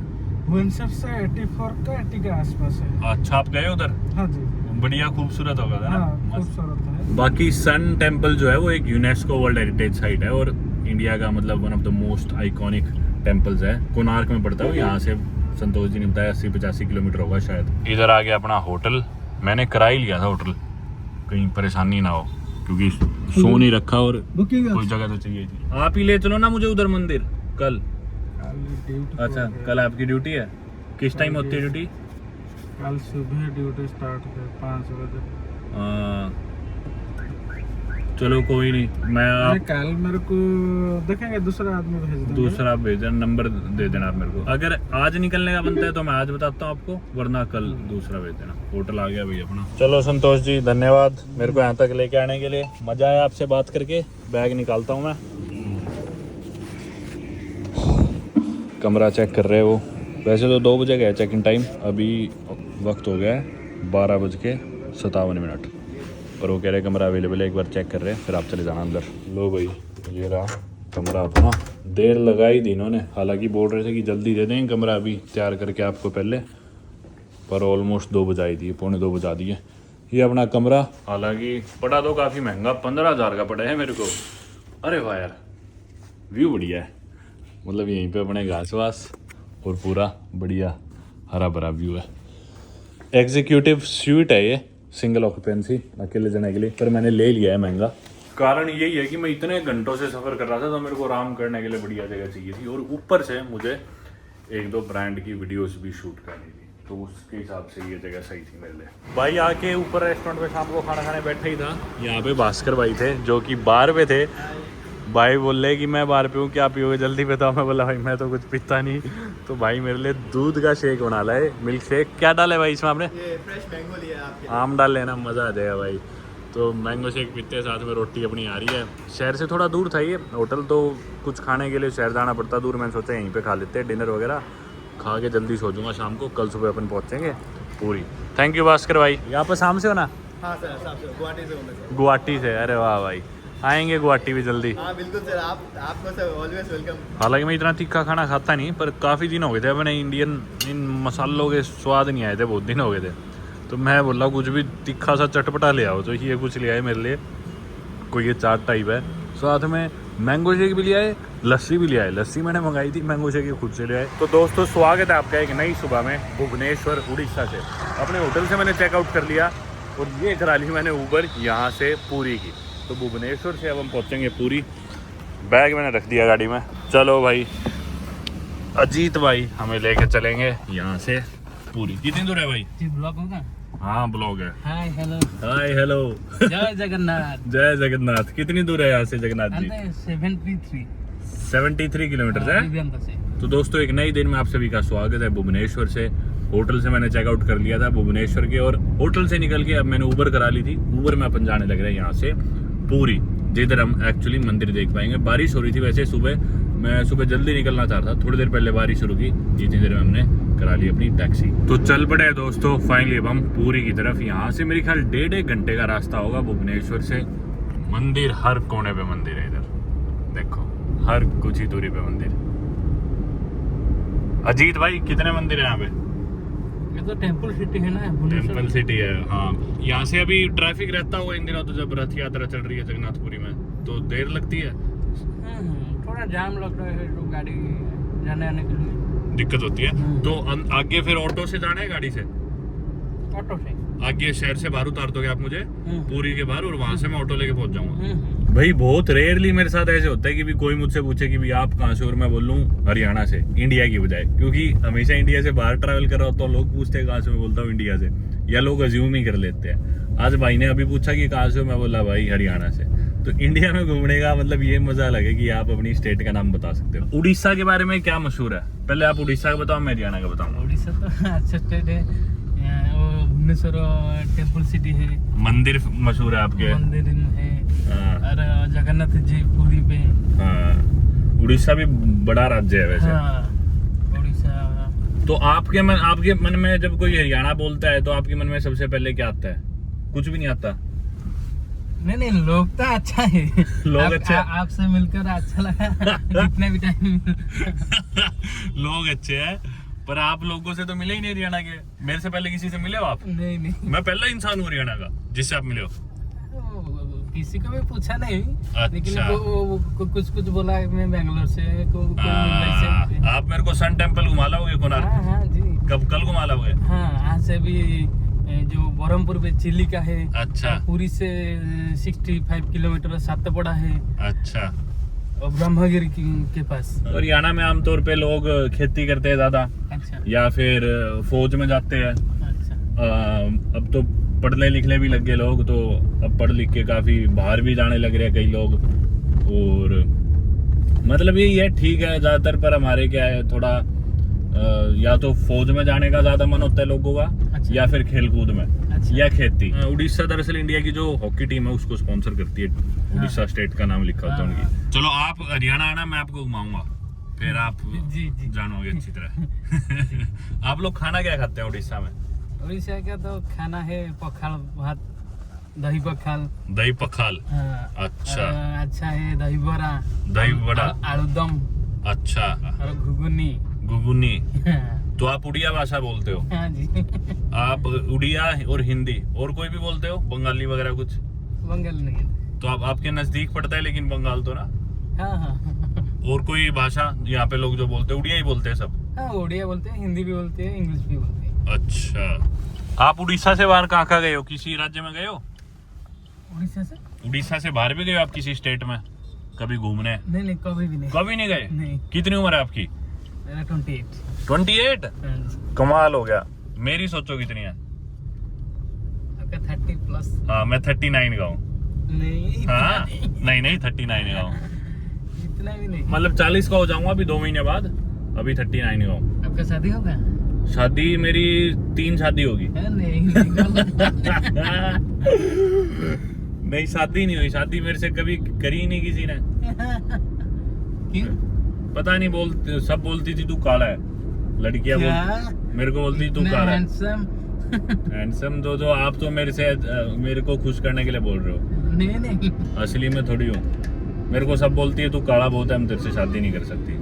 भुवनेश्वर से 84 का 80 के आसपास है। अच्छा, आप गए उधर? हाँ जी। बढ़िया खूबसूरत होगा ना? हाँ, खूबसूरत है। बाकी सन टेम्पल जो है वो एक यूनेस्को वर्ल्ड हेरिटेज साइट है और इंडिया का मतलब one of the most iconic temples है। कोणार्क में पड़ता है। यहाँ से संतोष जी ने बताया 80-85 किलोमीटर होगा शायद। इधर आ गया अपना होटल। मैंने करा ही लिया था होटल, कहीं परेशानी ना हो, क्योंकि सो नहीं रखा और कोई जगह तो चाहिए थी। आप ही ले चलो ना मुझे उधर मंदिर कल। अच्छा, कल आपकी ड्यूटी है? किस टाइम होती है ड्यूटी? कल सुबह ड्यूटी स्टार्ट है 5 बजे। चलो कोई नहीं, मैं कल मेरे को देखेंगे, दूसरा आदमी भेज देंगे। दूसरा भेज देना, नंबर दे देना आप मेरे को। अगर आज निकलने का बनता है तो मैं आज बताता हूँ आपको, वरना कल दूसरा भेज देना। होटल आ गया भाई अपना। चलो संतोष जी, धन्यवाद मेरे को यहाँ तक लेके आने के लिए। मजा आया आपसे बात करके। बैग निकालता हूँ मैं। कमरा चेक कर रहे हो? वैसे तो 2 बजे गया चेक इन टाइम, अभी वक्त हो गया है 12:57। और वो कह रहे कमरा अवेलेबल है, एक बार चेक कर रहे हैं, फिर आप चले जाना अंदर। लो भाई, ये रहा कमरा अपना। देर लगाई दी इन्होंने, हालांकि बोल रहे थे कि जल्दी दे देंगे कमरा अभी तैयार करके आपको पहले, पर ऑलमोस्ट 2 बजा ही दिए, 1:45 बजा दिए। ये अपना कमरा, हालांकि पड़ा तो काफ़ी महंगा, 15,000 का पड़ा है मेरे को। अरे वाह यार, व्यू बढ़िया है, मतलब यहीं पे अपने घास वास और पूरा बढ़िया हरा भरा व्यू है। एग्जीक्यूटिव स्वीट है ये, सिंगल ऑक्यूपेंसी, अकेले जने के लिए, पर मैंने ले लिया है महंगा। कारण यही है कि मैं इतने घंटों से सफ़र कर रहा था, तो मेरे को आराम करने के लिए बढ़िया जगह चाहिए थी, और ऊपर से मुझे 1-2 ब्रांड की वीडियोस भी शूट करनी थी, तो उसके हिसाब से ये जगह सही थी मेरे लिए। भाई आके ऊपर रेस्टोरेंट में शाम को खाना खाने बैठा ही था। यहाँ पे भास्कर भाई थे जो कि बार पे थे। भाई बोल रहे कि मैं बाहर पे हूँ, क्या पियोगे जल्दी बताओ। मैं बोला भाई मैं तो कुछ पीता नहीं। तो भाई मेरे लिए दूध का शेक बना ला है, मिल्क शेक। क्या डाला है भाई इसमें आपने? ये फ्रेश मैंगो लिया है आपके। आम डाल लेना, मज़ा आ जाएगा भाई। तो मैंगो शेक पीते हैं, साथ में रोटी अपनी आ रही है। शहर से थोड़ा दूर था ये होटल, तो कुछ खाने के लिए शहर जाना पड़ता दूर। मैंने सोचा यहीं पे खा लेते हैं, डिनर वगैरह खा के जल्दी सो जाऊँगा शाम को, कल सुबह अपन पहुँचेंगे पूरी। थैंक यू भास्कर भाई। यहाँ पर शाम से हो ना? हाँ सर, गुवाहाटी से हूँ मैं सर। गुवाहाटी से? अरे वाह भाई, आएंगे गुवाहाटी भी जल्दी। हाँ बिल्कुल सर, आपको सर ऑलवेज वेलकम। हालांकि मैं इतना तीखा खाना खाता नहीं, पर काफ़ी दिन हो गए थे मैंने इंडियन इन मसालों के स्वाद नहीं आए थे, बहुत दिन हो गए थे। तो मैं बोला कुछ भी तीखा सा चटपटा ले आओ, तो ये कुछ ले आए मेरे लिए, कोई ये चाट टाइप है। साथ में मैंगो शेक भी ले आए, लस्सी भी ले आए। लस्सी मैंने मंगाई थी, मैंगो शेक खुद से ले आए। तो दोस्तों स्वागत है आपका एक नई सुबह में भुवनेश्वर उड़ीसा से। अपने होटल से मैंने चेकआउट कर लिया और ये करा ली मैंने ऊबर यहाँ से पूरी की। तो भुवनेश्वर से अब हम पहुँचेंगे पूरी। बैग मैंने रख दिया गाड़ी में। चलो भाई, अजीत भाई हमें लेके चलेंगे यहाँ से पूरी। कितनी दूर है भाई? जी ब्लॉग होगा? हाँ ब्लॉग है। Hi hello. Hi hello. जय जगन्नाथ। जय जगन्नाथ। कितनी दूर है यहाँ से जगन्नाथ जी? 73 किलोमीटर है। तो दोस्तों एक नई दिन में आप सभी का स्वागत है भुवनेश्वर से। होटल से मैंने चेकआउट कर लिया था भुवनेश्वर के, और होटल से निकल के अब मैंने ऊबर करा ली थी। ऊबर में अपन जाने लग रहे हैं यहाँ से पूरी, जिधर हम एक्चुअली मंदिर देख पाएंगे। बारिश हो रही थी वैसे सुबह, मैं सुबह जल्दी निकलना चाहता था, थोड़ी देर पहले बारिश शुरू की, इतनी देर में हमने करा ली अपनी टैक्सी। तो चल पड़े दोस्तों फाइनली अब हम पूरी की तरफ। यहाँ से मेरे ख्याल 1.5 घंटे का रास्ता होगा भुवनेश्वर से। मंदिर हर कोने पे मंदिर है इधर, देखो हर कुछ ही दूरी पे मंदिर। अजीत भाई कितने मंदिर है यहाँ पे? ये तो टेम्पल सिटी है ना, टेम्पल सिटी है। हाँ, यहाँ से अभी ट्रैफिक रहता होगा इन दिनों, तो जब रथ यात्रा चल रही है जगन्नाथपुरी में तो देर लगती है, थोड़ा जाम लग रहा है, तो गाड़ी जाने आने के लिए दिक्कत होती है। तो आगे फिर ऑटो से जाना है, गाड़ी से? ऑटो से आगे शहर से बाहर उतार दोगे आप मुझे पूरी के बाहर, और वहां से मैं ऑटो लेके पहुंच जाऊंगा। भाई बहुत रेयरली मेरे साथ ऐसे होता है कि भी कोई मुझसे पूछे कि भी आप कहाँ से, और मैं बोलूं हरियाणा से, इंडिया की बजाय, क्योंकि हमेशा इंडिया से बाहर ट्रैवल कर रहा होता हूँ, लोग पूछते हैं कहाँ से, मैं बोलता हूँ इंडिया से, या लोग अज्यूम ही कर लेते हैं। आज भाई ने अभी पूछा कि कहाँ से हो, मैं बोला भाई हरियाणा से। तो इंडिया में घूमने का मतलब ये मजा लगे कि आप अपनी स्टेट का नाम बता सकते हो। उड़ीसा के बारे में क्या मशहूर है? पहले आप उड़ीसा का बताओ, मैं हरियाणा का बताऊंगा। उड़ीसा तो अच्छा स्टेट है, भुवनेश्वर टेम्पल सिटी है, मंदिर मशहूर है आपके, मंदिर है, और जगन्नाथ जी पूरी पे। हाँ, उड़ीसा भी बड़ा राज्य है वैसे। हाँ, उड़ीसा तो आपके मन में जब कोई हरियाणा बोलता है तो आपके मन में सबसे पहले क्या आता है? कुछ भी नहीं आता? नहीं, लोग तो अच्छा है। लोग अच्छे, आपसे मिलकर अच्छा लगा। जितने भी टाइम लोग अच्छे हैं, पर आप लोगों से तो मिले ही नहीं हरियाणा के। मेरे से पहले किसी से मिले हो आप? नहीं, मैं पहला इंसान हूँ हरियाणा का जिससे आप मिले हो। किसी को भी पूछा नहीं। अच्छा। लेकिन वो कुछ बोला मैं बेंगलोर से, मुंबई से। आप मेरे को सन टेम्पल घुमा लाओगे कोणार्क? हाँ जी। कल घुमा लाओगे? हाँ, यहाँ से भी जो बरहमपुर में चिल्ली का है। अच्छा। पुरी से 65 किलोमीटर सातपड़ा है। अच्छा। और ब्रह्मगिरी के पास। हरियाणा में आमतौर पे लोग खेती करते हैं ज्यादा, अच्छा। या फिर फौज में जाते हैं। अच्छा। अब तो पढ़ने लिखने भी लग गए लोग, तो अब पढ़ लिख के काफी बाहर भी जाने लग रहे हैं कई लोग। और मतलब यही है, ठीक है ज्यादातर, पर हमारे क्या है थोड़ा या तो फौज में जाने का ज्यादा मन होता है लोगों का। अच्छा। या फिर खेल कूद में। अच्छा। या खेती। उड़ीसा दरअसल इंडिया की जो हॉकी टीम है उसको स्पॉन्सर करती है। उड़ीसा स्टेट का नाम लिखा होता है उनकी। चलो आप हरियाणा आना, मैं आपको घुमाऊंगा, फिर आप जी। जानोगे अच्छी तरह। आप लोग खाना क्या खाते हैं उड़ीसा में? उड़ीसा का तो खाना है पखाल भात, दही पखाल। दही पखाल। हाँ। अच्छा। अच्छा है दही बड़ा, आलूदम। अच्छा। और घुगनी। तो आप उड़िया भाषा बोलते हो? हाँ जी। आप उड़िया और हिंदी और कोई भी बोलते हो? बंगाली वगैरह कुछ? बंगाल नहीं। तो आपके नजदीक पड़ता है लेकिन बंगाल तो ना। हाँ। और कोई भाषा यहाँ पे लोग जो बोलते हैं उड़िया ही बोलते हैं सब? हाँ, उड़िया बोलते हैं, हिंदी भी बोलते हैं, इंग्लिश भी बोलते हैं। अच्छा। आप उड़ीसा से बाहर कहाँ गए हो? किसी राज्य में गए हो? उड़ीसा से बाहर भी गए हो आप किसी स्टेट में कभी घूमने? नहीं, कभी भी नहीं। कभी नहीं गए? नहीं। कितनी उम्र है आपकी? मेरा 28। 28? कमाल हो गया। मेरी सोचो कितनी है? आपका 30+। हाँ, मैं 39 का हूँ। नहीं। हाँ, नहीं 39 का हूँ। इतना भी नहीं। मतलब 40 का हो जाऊंगा अभी 2 महीने बाद। अभी 39 का हूँ। आपका शादी होगा? शादी मेरी 3 शादी होगी। नहीं। नहीं, शादी नहीं हुई। शादी मेरे से कभी करी ही नहीं किसी ने। क्यों? पता नहीं, सब बोलती थी तू काला है। लड़कियां मेरे को बोलती तू काला है। हैंडसम तो आप तो मेरे को खुश करने के लिए बोल रहे हो। नहीं। असली में थोड़ी हूँ। मेरे को सब बोलती है तू काला बहुत है, हम तेरे से शादी नहीं कर सकती।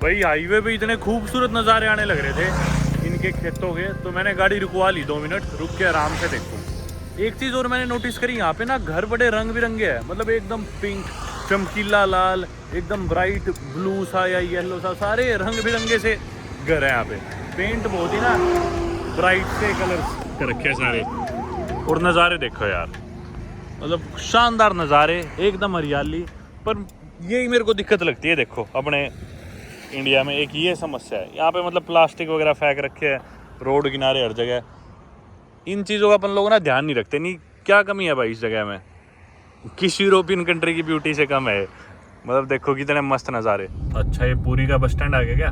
भाई हाईवे पे इतने खूबसूरत नज़ारे आने लग रहे थे इनके खेतों के, तो मैंने गाड़ी रुकवा ली 2 मिनट, रुक के आराम से देखूं। एक चीज़ और मैंने नोटिस करी, यहाँ पे ना घर बड़े रंग बिरंगे हैं। मतलब एकदम पिंक, चमकीला लाल, एकदम ब्राइट ब्लू सा या येलो सा, सारे रंग बिरंगे से घर है यहाँ पे। पेंट बहुत ही ना ब्राइट से कलर्स कर रखे हैं सारे। और नज़ारे देखो यार, मतलब शानदार नज़ारे, एकदम हरियाली। पर यही मेरे को दिक्कत लगती है, देखो अपने इंडिया में एक ये समस्या है, यहाँ पे मतलब प्लास्टिक वगैरह फेंक रखे हैं रोड किनारे हर जगह। इन चीज़ों का अपन लोग ना ध्यान नहीं रखते। नहीं, क्या कमी है भाई इस जगह में? किस यूरोपियन कंट्री की ब्यूटी से कम है? मतलब देखो कितने मस्त नज़ारे। अच्छा, ये पुरी का बस स्टैंड आ गया क्या?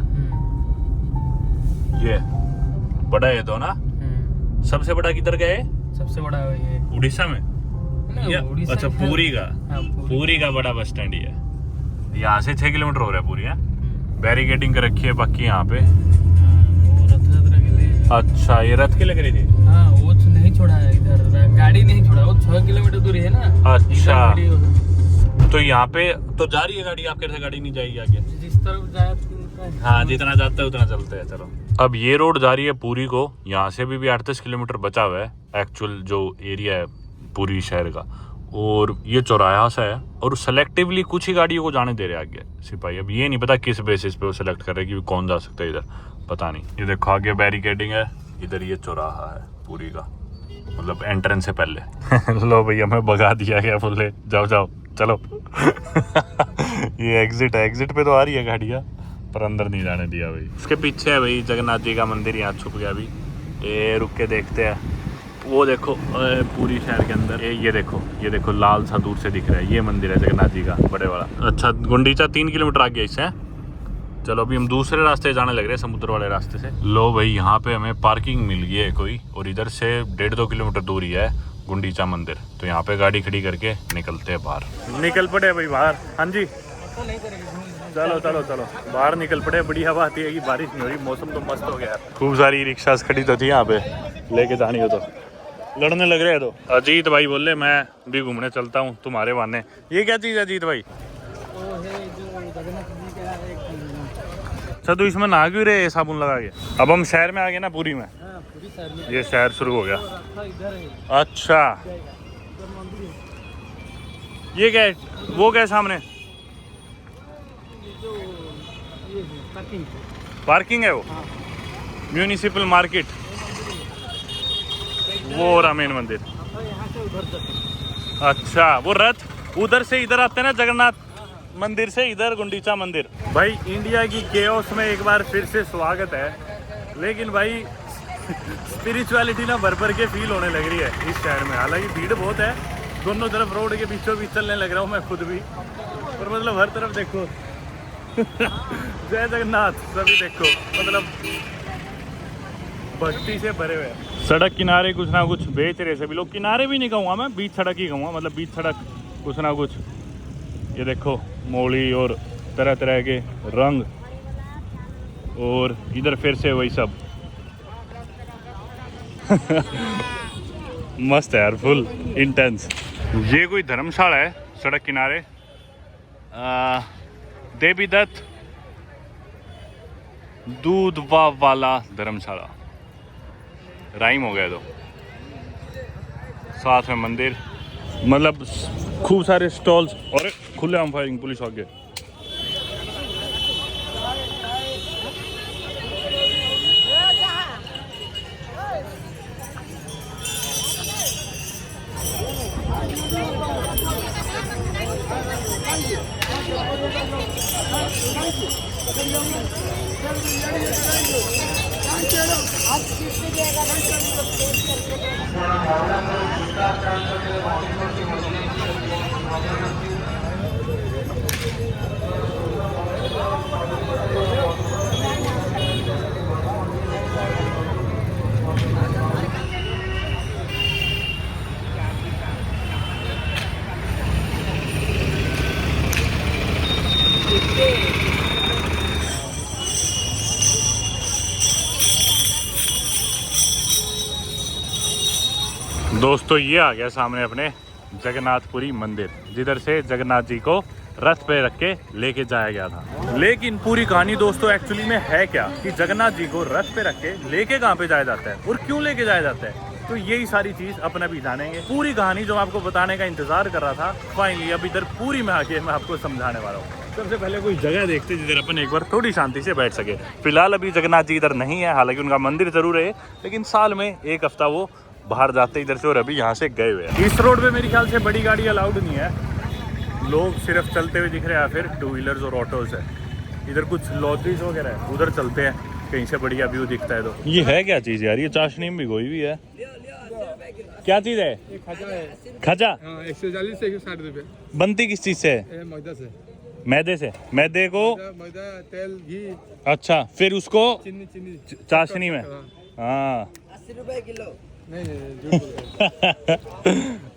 ये बड़ा है तो ना? सबसे बड़ा किधर का है? सबसे बड़ा ये उड़ीसा में? अच्छा, पुरी का। हाँ, पुरी का बड़ा बस स्टैंड ही है। यहाँ से 6 किलोमीटर हो रहा है पुरी। है बैरिकेडिंग कर रखी है पक्की यहाँ पे। वो रथ यात्रा के लिए। अच्छा, ये रथ के लग रही थी? हाँ, वो नहीं छोड़ा है इधर, गाड़ी नहीं छोड़ा, वो 6 किलोमीटर दूरी है ना। अच्छा, तो यहाँ पे तो जा रही है गाड़ी, आपके से गाड़ी नहीं जाएगी आगे? जिस तरफ जाए, हाँ, जितना जाता है उतना चलते हैं। चलो, अब ये रोड जा रही है पुरी को। यहाँ से भी 38 किलोमीटर बचा हुआ है एक्चुअल जो एरिया है पुरी शहर का। और ये चौराहा सा है, और सेलेक्टिवली कुछ ही गाड़ियों को जाने दे रहे आगे सिपाही। अब ये नहीं पता किस बेसिस पे वो सिलेक्ट कर रहे कि कौन जा सकता है इधर, पता नहीं। ये देखो आगे बैरिकेडिंग है, इधर ये चौराहा है पूरी का, मतलब एंट्रेंस से पहले। लो भैया, मैं भगा दिया गया, बोले जाओ चलो। ये एग्जिट है, एग्जिट पे तो आ रही है गाड़ियाँ, पर अंदर नहीं जाने दिया भाई। इसके पीछे है भाई जगन्नाथ जी का मंदिर, यहाँ छुप गया अभी। ये रुक के देखते हैं। वो देखो पूरी शहर के अंदर ये देखो लाल सा दूर से दिख रहा है, ये मंदिर है जगन्नाथ जी का बड़े वाला। अच्छा गुंडीचा 3 किलोमीटर आगे इससे। चलो अभी हम दूसरे रास्ते जाने लग रहे हैं, समुद्र वाले रास्ते से। लो भाई यहाँ पे हमें पार्किंग मिल गई है कोई, और इधर से 1.5-2 किलोमीटर दूर ही है गुंडीचा मंदिर। तो यहाँ पे गाड़ी खड़ी करके निकलते हैं बाहर। निकल पड़े भाई बाहर। हाँ जी चलो चलो चलो बाहर निकल पड़े। बढ़िया बात यह है कि बारिश नहीं हो रही, मौसम तो मस्त हो गया। खूब सारी रिक्शा खड़ी तो थी यहाँ पे, लेके जानी हो तो लड़ने लग रहे हैं। तो अजीत भाई बोले मैं भी घूमने चलता हूँ तुम्हारे बहाने। ये क्या चीज़ है अजीत भाई? अच्छा तो इसमें नहा क्यों रहे साबुन लगा के? अब हम शहर में आ गए ना पूरी में। ये शहर शुरू हो गया। अच्छा ये क्या है? वो क्या है सामने? पार्किंग है वो। म्यूनिसिपल मार्केट, वो रहा मेन मंदिर। अच्छा वो रथ उधर से इधर आते हैं ना, जगन्नाथ मंदिर से इधर गुंडीचा मंदिर। भाई इंडिया की केओस में एक बार फिर से स्वागत है। लेकिन भाई स्पिरिचुअलिटी ना भर भर के फील होने लग रही है इस शहर में। हालांकि भीड़ बहुत है, दोनों तरफ रोड के बीचों बीच चलने लग रहा हूँ मैं खुद भी, पर मतलब हर तरफ देखो जय जगन्नाथ सभी देखो, मतलब भक्ति से भरे हुए। सड़क किनारे कुछ ना कुछ बेच रहे सभी लोग। किनारे भी नहीं कहूँगा मैं, बीच सड़क ही कहूँगा, मतलब बीच सड़क कुछ ना कुछ। ये देखो मूली और तरह तरह के रंग, और इधर फिर से वही सब मस्त है यार, फुल इंटेंस। ये कोई धर्मशाला है सड़क किनारे, देवी दत्त दूध वाला धर्मशाला। राइम हो गया तो। साथ में मंदिर, मतलब खूब सारे स्टॉल्स और खुले आम फायरिंग पुलिस आगे। दोस्तों ये आ गया सामने अपने जगन्नाथपुरी मंदिर, जिधर से जगन्नाथ जी को रथ पे रख के लेके जाया गया था। लेकिन पूरी कहानी दोस्तों एक्चुअली में है क्या कि जगन्नाथ जी को रथ पे रख के लेके कहाँ पे जाया जाता है और क्यों लेके जाया जाता है, तो यही सारी चीज अपना भी जानेंगे। पूरी कहानी जो आपको बताने का इंतजार कर रहा था, फाइनली अब इधर पूरी में आके मैं आपको समझाने वाला हूँ। सबसे पहले कोई जगह देखते जिधर अपन एक बार थोड़ी शांति से बैठ सके। फिलहाल अभी जगन्नाथ जी इधर नहीं है, हालांकि उनका मंदिर जरूर है, लेकिन साल में एक हफ्ता वो बाहर जाते इधर से और अभी यहाँ से गए हुए हैं। इस रोड पे मेरे ख्याल से बड़ी गाड़ी अलाउड नहीं है, लोग सिर्फ चलते हुए दिख रहे हैं, फिर 2 व्हीलर्स और ऑटोज है। इधर कुछ लॉजिस वगैरह है, उधर चलते हैं, कहीं से बढ़िया व्यू दिखता है। तो ये है क्या चीज़ यार? ये चाशनी में भिगोई हुई है, क्या चीज़ है? खजा। 140 से 160 रुपये। बनती किस चीज़ से है? मैदा से। मैदे से? मैदे को मैदा, तेल, घी। अच्छा, फिर उसको चीनी चाशनी में। हाँ 80 रुपये किलो। नहीं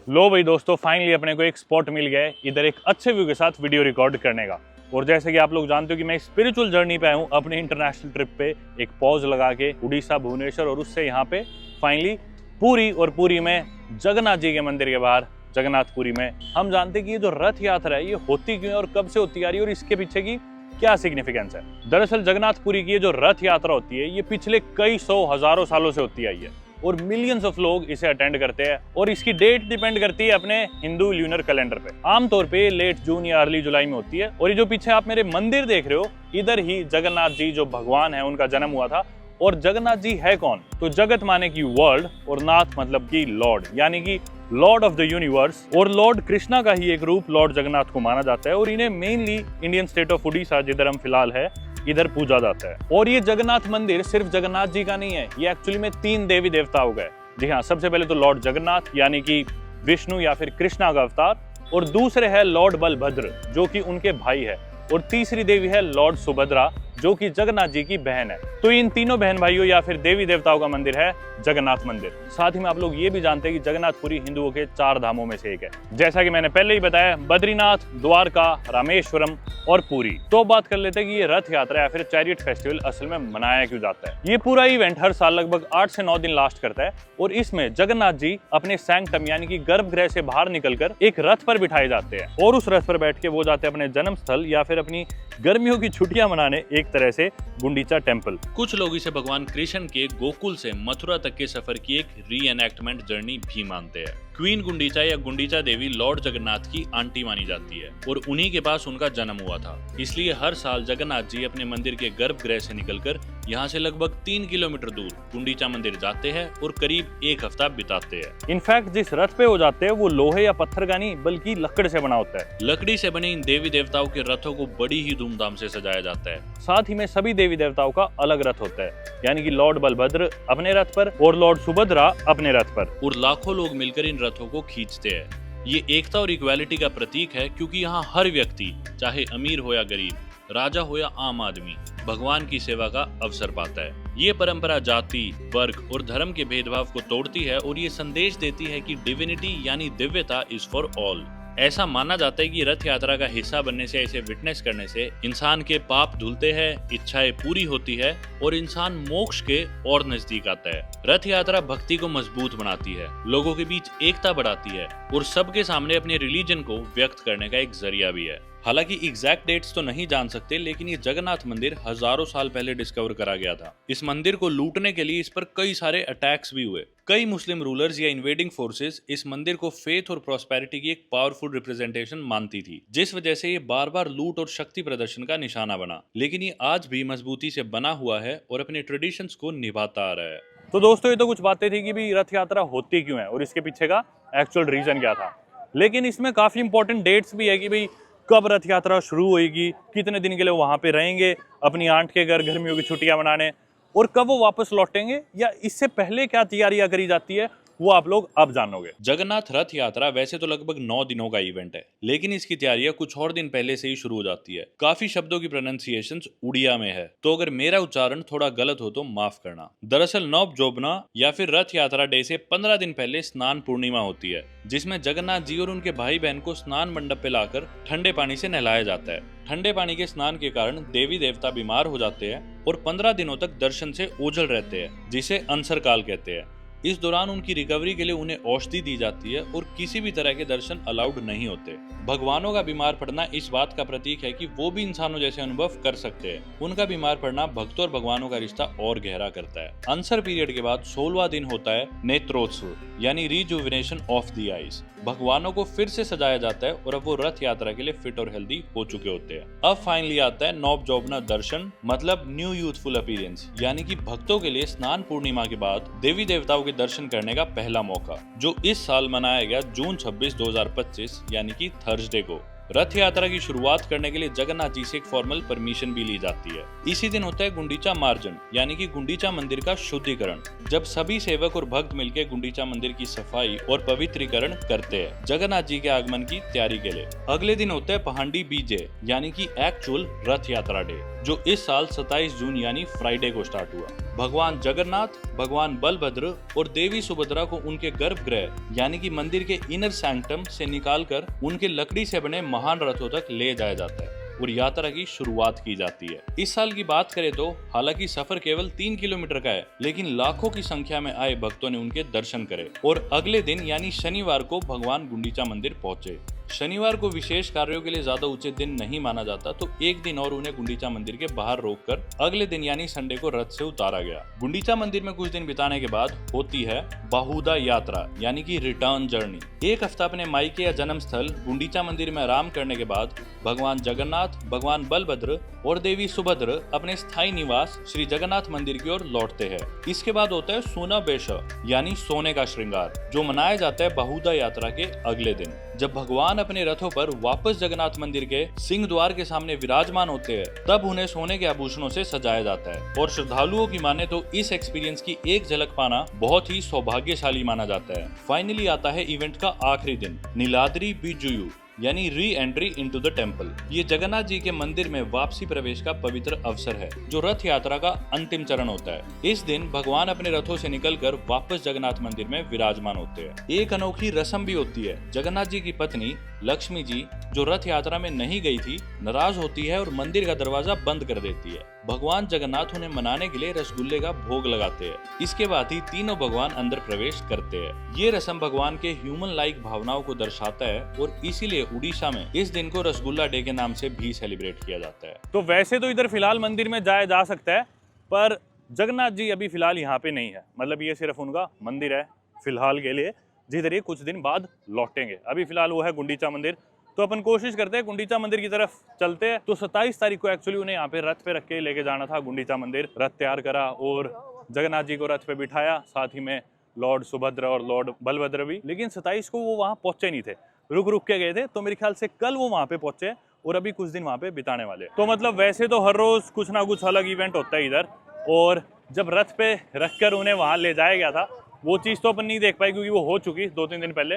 लो भाई दोस्तों, फाइनली अपने को एक स्पॉट मिल गया है इधर एक अच्छे व्यू के साथ वीडियो रिकॉर्ड करने का। और जैसे कि आप लोग जानते हो कि मैं स्पिरिचुअल जर्नी पे आया हूँ अपने इंटरनेशनल ट्रिप पे, एक पॉज लगा के उड़ीसा भुवनेश्वर, और उससे यहाँ पे फाइनली पुरी, और पुरी में जगन्नाथ जी के मंदिर के बाहर जगन्नाथपुरी में हम जानते हैं कि ये जो रथ यात्रा है ये होती क्यों है और कब से होती आ रही है और इसके पीछे की क्या सिग्निफिकेंस है। दरअसल जगन्नाथपुरी की ये जो रथ यात्रा होती है ये पिछले कई सौ हजारों सालों से होती आई है और मिलियंस ऑफ लोग इसे अटेंड करते हैं, और इसकी डेट डिपेंड करती है अपने हिंदू ल्यूनर कैलेंडर पे। आमतौर पे लेट जून या अर्ली जुलाई में होती है। और ये जो पीछे आप मेरे मंदिर देख रहे हो, इधर ही जगन्नाथ जी जो भगवान है उनका जन्म हुआ था। और जगन्नाथ जी है कौन? तो जगत माने की वर्ल्ड और नाथ मतलब की लॉर्ड, यानी कि लॉर्ड ऑफ द यूनिवर्स और लॉर्ड कृष्णा का ही एक रूप लॉर्ड जगन्नाथ को माना जाता है और इन्हें mainly Indian state of Orissa जिधर हम फिलहाल है इधर पूजा जाता है। और ये जगन्नाथ मंदिर सिर्फ जगन्नाथ जी का नहीं है, ये एक्चुअली में 3 देवी देवताओं का है। जी हाँ, सबसे पहले तो लॉर्ड जगन्नाथ यानी कि विष्णु या फिर कृष्णा का अवतार, और दूसरे है लॉर्ड बलभद्र जो कि उनके भाई है, और तीसरी देवी है लॉर्ड सुभद्रा जो कि जगन्नाथ जी की बहन है। तो इन तीनों बहन भाइयों या फिर देवी देवताओं का मंदिर है जगन्नाथ मंदिर। साथ ही में आप लोग ये भी जानते हैं कि जगन्नाथपुरी हिंदुओं के 4 धामों में से एक है। जैसा कि मैंने पहले ही बताया, बद्रीनाथ, द्वारका, रामेश्वरम और पुरी। तो बात कर लेते हैं कि ये रथ यात्रा या फिर चैरियट फेस्टिवल असल में मनाया क्यों जाता है। ये पूरा इवेंट हर साल लगभग 8 से 9 दिन लास्ट करता है और इसमें जगन्नाथ जी अपने सैंक्टम यानी कि गर्भगृह से बाहर निकलकर एक रथ पर बिठाए जाते हैं और उस रथ पर बैठ के वो जाते हैं अपने जन्म स्थल या फिर अपनी गर्मियों की छुट्टियां मनाने, एक तरह से गुंडीचा टेम्पल। कुछ लोग इसे भगवान कृष्ण के गोकुल से मथुरा तक के सफर की एक रीएनैक्टमेंट जर्नी भी मानते हैं। क्वीन गुंडीचा या गुंडीचा देवी लॉर्ड जगन्नाथ की आंटी मानी जाती है और उन्हीं के पास उनका जन्म हुआ था। इसलिए हर साल जगन्नाथ जी अपने मंदिर के गर्भगृह से निकलकर यहाँ से लगभग 3 किलोमीटर दूर गुंडीचा मंदिर जाते हैं और करीब 1 हफ्ता बिताते हैं। इनफैक्ट जिस रथ पे वो जाते हैं वो लोहे या पत्थर का नहीं बल्कि लकड़ से बना होता है। लकड़ी से बने इन देवी देवताओं के रथों को बड़ी ही धूमधाम से सजाया जाता है। साथ ही में सभी देवी देवताओं का अलग रथ होता है, यानी कि लॉर्ड बलभद्र अपने रथ पर और लॉर्ड सुभद्रा अपने रथ पर, और लाखों लोग मिलकर इन रथों को खींचते हैं। ये एकता और इक्वालिटी का प्रतीक है क्योंकि यहाँ हर व्यक्ति, चाहे अमीर हो या गरीब, राजा हो या आम आदमी, भगवान की सेवा का अवसर पाता है। ये परंपरा जाति, वर्ग और धर्म के भेदभाव को तोड़ती है और ये संदेश देती है कि डिविनिटी यानी दिव्यता इज फॉर ऑल। ऐसा माना जाता है कि रथ यात्रा का हिस्सा बनने से, इसे विटनेस करने से इंसान के पाप धुलते हैं, इच्छाएं पूरी होती है और इंसान मोक्ष के और नजदीक आता है। रथ यात्रा भक्ति को मजबूत बनाती है, लोगों के बीच एकता बढ़ाती है और सबके सामने अपने रिलीजन को व्यक्त करने का एक जरिया भी है। हालांकि एग्जैक्ट डेट्स तो नहीं जान सकते, लेकिन ये जगन्नाथ मंदिर हजारों साल पहले डिस्कवर करा गया था। इस मंदिर को लूटने के लिए इस पर कई सारे अटैक्स भी हुए। कई मुस्लिम रूलर्स या इन्वेडिंग फोर्सेस इस मंदिर को फेथ और प्रॉस्पेरिटी की एक पावरफुल रिप्रेजेंटेशन मानती थी, जिस वजह से ये बार बार लूट और शक्ति प्रदर्शन का निशाना बना। लेकिन ये आज भी मजबूती से बना हुआ है और अपने ट्रेडिशंस को निभाता आ रहा है। तो दोस्तों, ये तो कुछ बातें थी कि भी रथ यात्रा होती क्यों है और इसके पीछे का एक्चुअल रीजन क्या था। लेकिन इसमें काफी इंपॉर्टेंट डेट्स भी है कि भाई कब रथ यात्रा शुरू होगी, कितने दिन के लिए वहां पे रहेंगे अपनी आंट के घर गर्मियों की छुट्टियां मनाने, और कब वो वापस लौटेंगे या इससे पहले क्या तैयारियां करी जाती है वो आप लोग अब जानोगे। जगन्नाथ रथ यात्रा वैसे तो लगभग 9 दिनों का इवेंट है, लेकिन इसकी तैयारियां कुछ और दिन पहले से ही शुरू हो जाती है। काफी शब्दों की प्रोनाउंसिएशंस उड़िया में है, तो अगर मेरा उच्चारण थोड़ा गलत हो तो माफ करना। दरअसल नौब जोबना या फिर रथ यात्रा डे से 15 दिन पहले स्नान पूर्णिमा होती है, जिसमें जगन्नाथ जी और उनके भाई बहन को स्नान मंडप पे लाकर ठंडे पानी से नहलाया जाता है। ठंडे पानी के स्नान के कारण देवी देवता बीमार हो जाते हैं और 15 दिनों तक दर्शन से ओझल रहते हैं, जिसे अंसर काल कहते हैं। इस दौरान उनकी रिकवरी के लिए उन्हें औषधि दी जाती है और किसी भी तरह के दर्शन अलाउड नहीं होते। भगवानों का बीमार पड़ना इस बात का प्रतीक है कि वो भी इंसानों जैसे अनुभव कर सकते हैं। उनका बीमार पड़ना भक्तों और भगवानों का रिश्ता और गहरा करता है। अंसर पीरियड के बाद 16वां दिन होता है नेत्रोत्सव यानी रिजुविनेशन ऑफ द आईज। भगवानों को फिर से सजाया जाता है और अब वो रथ यात्रा के लिए फिट और हेल्दी हो चुके होते हैं। अब फाइनली आता है नौब जोबना दर्शन, मतलब न्यू यूथफुल अपीयरेंस, यानी कि भक्तों के लिए स्नान पूर्णिमा के बाद देवी देवताओं के दर्शन करने का पहला मौका, जो इस साल मनाया गया जून 26, 2025 यानी कि थर्सडे को। रथ यात्रा की शुरुआत करने के लिए जगन्नाथ जी से एक फॉर्मल परमिशन भी ली जाती है। इसी दिन होता है गुंडीचा मार्जन यानी कि गुंडीचा मंदिर का शुद्धिकरण, जब सभी सेवक और भक्त मिलकर गुंडीचा मंदिर की सफाई और पवित्रीकरण करते हैं जगन्नाथ जी के आगमन की तैयारी के लिए। अगले दिन होता है पहांडी बीजे यानी कि एक्चुअल रथ यात्रा डे, जो इस साल 27 जून यानी फ्राइडे को स्टार्ट हुआ। भगवान जगन्नाथ, भगवान बलभद्र और देवी सुभद्रा को उनके गर्भगृह यानी कि मंदिर के इनर सैंक्टम से निकालकर उनके लकड़ी से बने महान रथों तक ले जाया जाता है और यात्रा की शुरुआत की जाती है। इस साल की बात करें तो हालांकि सफर केवल 3 किलोमीटर का है, लेकिन लाखों की संख्या में आए भक्तों ने उनके दर्शन करे और अगले दिन यानी शनिवार को भगवान गुंडीचा मंदिर पहुंचे। शनिवार को विशेष कार्यों के लिए ज्यादा उचित दिन नहीं माना जाता, तो एक दिन और उन्हें गुंडीचा मंदिर के बाहर रोककर अगले दिन यानी संडे को रथ से उतारा गया। गुंडीचा मंदिर में कुछ दिन बिताने के बाद होती है बाहुदा यात्रा यानी कि रिटर्न जर्नी। एक हफ्ता अपने मायके या जन्म स्थल गुंडीचा मंदिर में आराम करने के बाद भगवान जगन्नाथ, भगवान बलभद्र और देवी सुभद्र अपने स्थायी निवास श्री जगन्नाथ मंदिर की ओर लौटते हैं। इसके बाद होता है सोना बेश यानी सोने का श्रृंगार, जो मनाया जाता है बाहुदा यात्रा के अगले दिन। जब भगवान अपने रथों पर वापस जगन्नाथ मंदिर के सिंह द्वार के सामने विराजमान होते हैं, तब उन्हें सोने के आभूषणों से सजाया जाता है। और श्रद्धालुओं की माने तो इस एक्सपीरियंस की एक झलक पाना बहुत ही सौभाग्यशाली माना जाता है। फाइनली आता है इवेंट का आखिरी दिन, नीलाद्री बिजुयु यानी re entry into the temple. ये जगन्नाथ जी के मंदिर में वापसी प्रवेश का पवित्र अवसर है, जो रथ यात्रा का अंतिम चरण होता है। इस दिन भगवान अपने रथों से निकलकर वापस जगन्नाथ मंदिर में विराजमान होते हैं। एक अनोखी रस्म भी होती है। जगन्नाथ जी की पत्नी लक्ष्मी जी, जो रथ यात्रा में नहीं गई थी, नाराज होती है और मंदिर का दरवाजा बंद कर देती है। भगवान जगन्नाथ उन्हें मनाने के लिए रसगुल्ले का भोग लगाते हैं। इसके बाद ही तीनों भगवान अंदर प्रवेश करते हैं। ये रस्म भगवान के ह्यूमन लाइक भावनाओं को दर्शाता है और इसीलिए उड़ीसा में इस दिन को रसगुल्ला डे के नाम से भी सेलिब्रेट किया जाता है। तो वैसे तो इधर फिलहाल मंदिर में जाया जा सकता है, पर जगन्नाथ जी अभी फिलहाल यहाँ पे नहीं है। मतलब ये सिर्फ उनका मंदिर है फिलहाल के लिए, जिधर ये कुछ दिन बाद लौटेंगे। अभी फिलहाल वो है गुंडीचा मंदिर, तो अपन कोशिश करते हैं गुंडीचा मंदिर की तरफ चलते हैं। तो 27 तारीख को एक्चुअली उन्हें यहाँ पे रथ पे रख के लेके जाना था गुंडीचा मंदिर। रथ तैयार करा और जगन्नाथ जी को रथ पे बिठाया, साथ ही में लॉर्ड सुभद्रा और लॉर्ड बलभद्र भी। लेकिन 27 को वो वहाँ पहुंचे नहीं थे, रुक के गए थे। तो मेरे ख्याल से कल वो वहाँ पे पहुंचे और अभी कुछ दिन वहाँ पे बिताने वाले। तो मतलब वैसे तो हर रोज कुछ ना कुछ अलग इवेंट होता है इधर, और जब रथ पे रख कर उन्हें वहाँ ले जाया गया था, वो चीज़ तो अपन नहीं देख पाई क्योंकि वो हो चुकी 2-3 दिन पहले।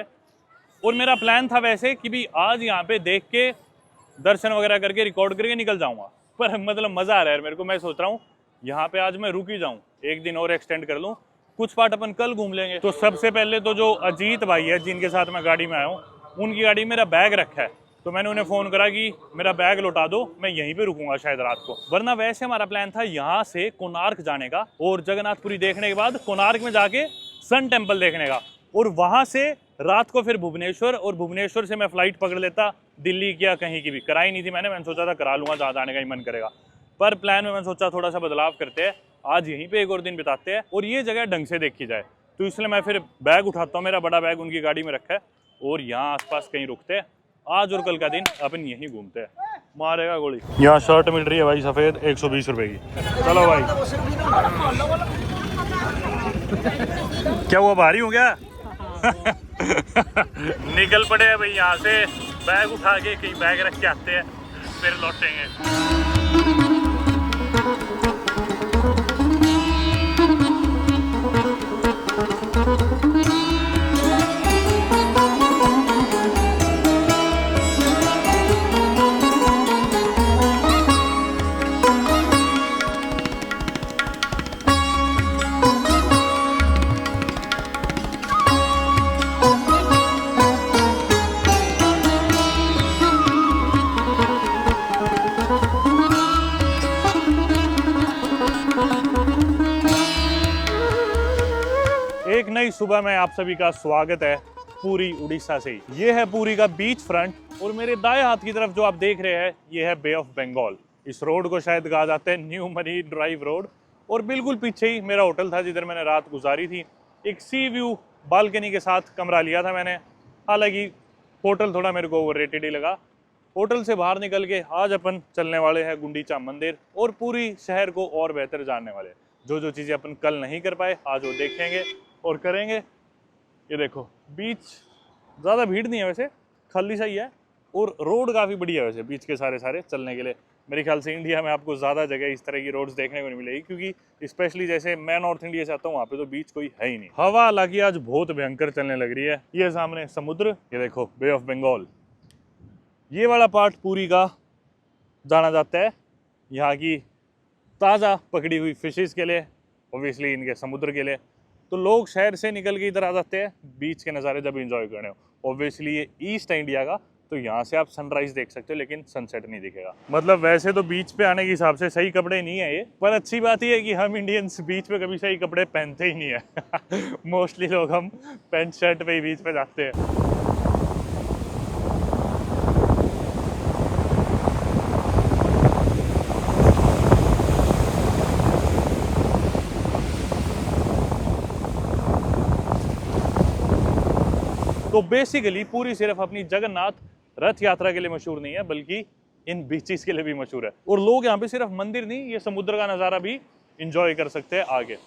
और मेरा प्लान था वैसे कि भी आज यहाँ पे देख के दर्शन वगैरह करके रिकॉर्ड करके निकल जाऊंगा, पर मतलब मज़ा आ रहा है मेरे को। मैं सोच रहा हूँ यहाँ पे आज मैं रुक ही जाऊँ, एक दिन और एक्सटेंड कर लूँ। कुछ पार्ट अपन कल घूम लेंगे। तो सबसे पहले तो जो अजीत भाई है जिनके साथ मैं गाड़ी में आया हूँ, उनकी गाड़ी में मेरा बैग रखा है। तो मैंने उन्हें फ़ोन करा कि मेरा बैग लौटा दो, मैं यहीं पे रुकूंगा शायद रात को। वरना वैसे हमारा प्लान था यहाँ से कोणार्क जाने का और जगन्नाथपुरी देखने के बाद कोणार्क में जाके सन टेम्पल देखने का, और वहाँ से रात को फिर भुवनेश्वर, और भुवनेश्वर से मैं फ्लाइट पकड़ लेता दिल्ली की या कहीं की भी। कराई नहीं थी मैंने सोचा था करा लूँगा, जहाँ जाने का ही मन करेगा। पर प्लान में मैंने सोचा थोड़ा सा बदलाव करते हैं, आज यहीं पे एक और दिन बिताते हैं और ये जगह ढंग से देखी जाए। तो इसलिए मैं फिर बैग उठाता हूँ, मेरा बड़ा बैग उनकी गाड़ी में रखा है, और यहाँ आसपास कहीं रुकते हैं। आज और कल का दिन अपन यहीं घूमते हैं। मारेगा गोली। यहाँ शर्ट मिल रही है भाई सफ़ेद, 120 रुपये की। चलो भाई। क्या हुआ, भारी हो गया? निकल पड़े हैं भाई यहाँ से, बैग उठा के कहीं बैग रख के आते हैं, फिर लौटेंगे। एक नई सुबह में आप सभी का स्वागत है पूरी उड़ीसा से। ये है पूरी का बीच फ्रंट, और मेरे दाएं हाथ की तरफ जो आप देख रहे हैं ये है बे ऑफ बंगाल। इस रोड को शायद कहा जाता है न्यू मरीन ड्राइव रोड। और बिल्कुल पीछे ही मेरा होटल था जिधर मैंने रात गुजारी थी। एक सी व्यू बालकनी के साथ कमरा लिया था मैंने। हालांकि होटल थोड़ा मेरे को ओवररेटेड ही लगा। होटल से बाहर निकल के आज अपन चलने वाले हैं गुंडीचा मंदिर और पूरी शहर को और बेहतर जानने वाले। जो जो चीज़ें अपन कल नहीं कर पाए आज वो देखेंगे और करेंगे। ये देखो बीच, ज़्यादा भीड़ नहीं है वैसे, खाली सा ही है, और रोड काफ़ी बढ़िया है वैसे बीच के सारे चलने के लिए। मेरे ख्याल से इंडिया में आपको ज़्यादा जगह इस तरह की रोड्स देखने को नहीं मिलेगी, क्योंकि स्पेशली जैसे मैं नॉर्थ इंडिया से आता हूँ वहाँ पे तो बीच कोई है ही नहीं। हवा हालांकि आज बहुत भयंकर चलने लग रही है। ये सामने समुद्र, ये देखो बे ऑफ बंगाल। ये वाला पार्ट पूरी का जाना जाता है यहाँ की ताज़ा पकड़ी हुई फिशेस के लिए, ओबियसली इनके समुद्र के लिए। तो लोग शहर से निकल के इधर आ जाते हैं बीच के नज़ारे जब एंजॉय करने हो। ओबियसली ये ईस्ट है इंडिया का, तो यहाँ से आप सनराइज देख सकते हो, लेकिन सनसेट नहीं दिखेगा। मतलब वैसे तो बीच पे आने के हिसाब से सही कपड़े नहीं है ये, पर अच्छी बात ये है कि हम इंडियंस बीच पे कभी सही कपड़े पहनते ही नहीं है। मोस्टली लोग हम पैंट शर्ट पे ही बीच पे जाते हैं। तो बेसिकली पूरी सिर्फ अपनी जगन्नाथ रथ यात्रा के लिए मशहूर नहीं है, बल्कि इन बीचेस के लिए भी मशहूर है। और लोग यहाँ पे सिर्फ मंदिर नहीं, ये समुद्र का नज़ारा भी इंजॉय कर सकते हैं आगे।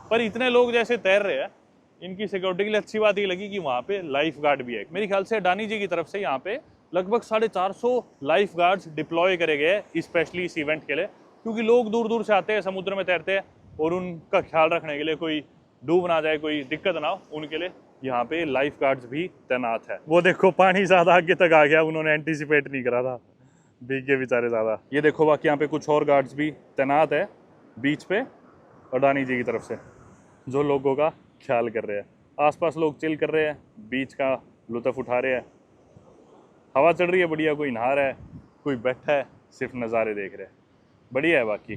पर इतने लोग जैसे तैर रहे हैं, इनकी सिक्योरिटी के लिए अच्छी बात ये लगी कि वहाँ पे लाइफ गार्ड भी है। मेरे ख्याल से अडानी जी की तरफ से यहाँ पे लगभग 450 लाइफ गार्ड्स डिप्लॉय करे गए स्पेशली इस इवेंट के लिए, क्योंकि लोग दूर दूर से आते हैं, समुद्र में तैरते हैं, और उनका ख्याल रखने के लिए, कोई डूब ना जाए, कोई दिक्कत ना हो, उनके लिए यहाँ पे लाइफ गार्ड्स भी तैनात है। वो देखो पानी ज़्यादा आगे तक आ गया, उन्होंने एंटीसिपेट नहीं करा था, भीग गए बेचारे ज़्यादा। ये देखो बाकी यहाँ पे कुछ और गार्ड्स भी तैनात है बीच पे अडानी जी की तरफ से, जो लोगों का ख्याल कर रहे हैं। आसपास लोग चिल कर रहे हैं, बीच का लुत्फ़ उठा रहे हैं, हवा चल रही है बढ़िया, कोई नहा रहा है, कोई बैठा है, सिर्फ नज़ारे देख रहे हैं। बढ़िया है, बाकी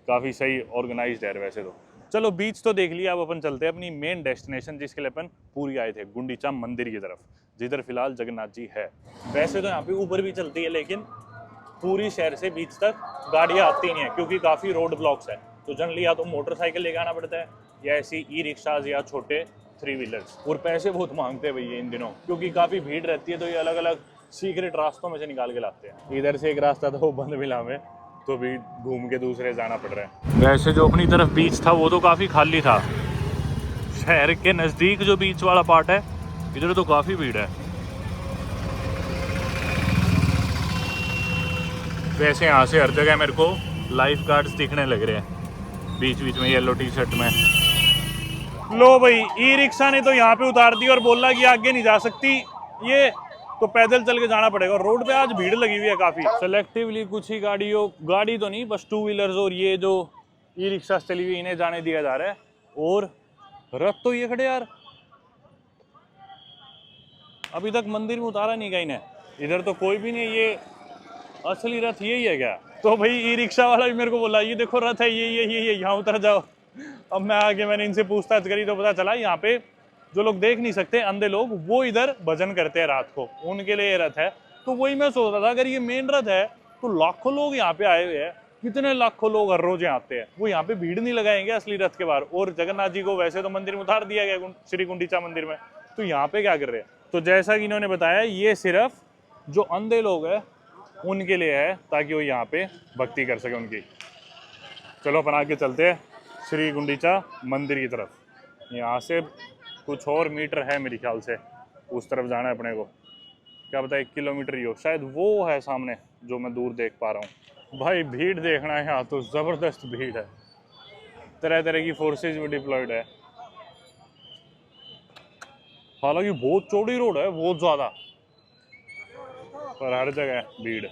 काफ़ी सही ऑर्गेनाइज्ड है वैसे तो। चलो बीच तो देख लिया, अब अपन चलते हैं अपनी मेन डेस्टिनेशन जिसके लिए अपन पूरी आए थे, गुंडीचा मंदिर की तरफ, जिधर फिलहाल जगन्नाथ जी है। वैसे तो यहाँ पे ऊपर भी चलती है, लेकिन पूरी शहर से बीच तक गाड़ियाँ आती नहीं है, क्योंकि काफ़ी रोड ब्लॉक्स है। तो जनरली या तो मोटरसाइकिल लेके आना पड़ता है, या ऐसी ई रिक्शाज या छोटे 3 व्हीलर्स। और पैसे बहुत मांगते हैं भैया इन दिनों, क्योंकि काफ़ी भीड़ रहती है, तो ये अलग अलग सीक्रेट रास्तों में से निकाल के लाते हैं। इधर से एक रास्ता था वो बंद मिला हमें, तो भी घूम के दूसरे जाना पड़ रहा है। वैसे जो अपनी तरफ बीच था वो तो काफ़ी खाली था, शहर के नज़दीक जो बीच वाला पार्ट है इधर तो काफ़ी भीड़ है। वैसे यहाँ से हर जगह मेरे को लाइफ गार्ड्स दिखने लग रहे हैं, बीच बीच में येलो टी शर्ट में। लो भाई, ई रिक्शा ने तो यहाँ पे उतार दी और बोला कि आगे नहीं जा सकती, ये तो पैदल चल के जाना पड़ेगा। रोड पे आज भीड़ लगी हुई है काफ़ी। सेलेक्टिवली कुछ ही गाड़ी तो नहीं, बस 2 व्हीलर्स और ये जो ई रिक्शा चली हुई इन्हें जाने दिया जा रहा है। और रथ तो ये खड़े यार, अभी तक मंदिर में उतारा नहीं गई ने। इधर तो कोई भी नहीं, ये असली रथ यही है क्या? तो भाई ई रिक्शा वाला भी मेरे को बोला ये देखो रथ है, ये यहाँ उतर जाओ। अब मैं आगे मैंने इनसे पूछताछ करी तो पता चला यहाँ पे जो लोग देख नहीं सकते, अंधे लोग, वो इधर भजन करते हैं रात को, उनके लिए ये रथ है। तो वही मैं सोच रहा था, अगर ये मेन रथ है तो लाखों लोग यहाँ पे आए हुए हैं, कितने लाखों लोग हर रोज यहाँ आते हैं, वो यहाँ पे भीड़ नहीं लगाएंगे असली रथ के बाहर? और जगन्नाथ जी को वैसे तो मंदिर में उतार दिया गया, श्री गुंडीचा मंदिर में, तो यहाँ पे क्या कर रहे हैं? तो जैसा कि इन्होंने बताया, ये सिर्फ जो अंधे लोग हैं उनके लिए है, ताकि वो यहाँ पे भक्ति कर सके उनकी। चलो अपन आगे चलते हैं श्री गुंडीचा मंदिर की तरफ। यहाँ से कुछ और मीटर है मेरे ख्याल से, उस तरफ जाना है अपने को, क्या पता 1 किलोमीटर ही हो शायद, वो है सामने जो मैं दूर देख पा रहा हूँ। भाई भीड़ देखना है यहाँ तो, ज़बरदस्त भीड़ है, तरह तरह की फोर्सेज भी डिप्लॉयड है। हालांकि बहुत चौड़ी रोड है, बहुत ज़्यादा, पर हर जगह भीड़।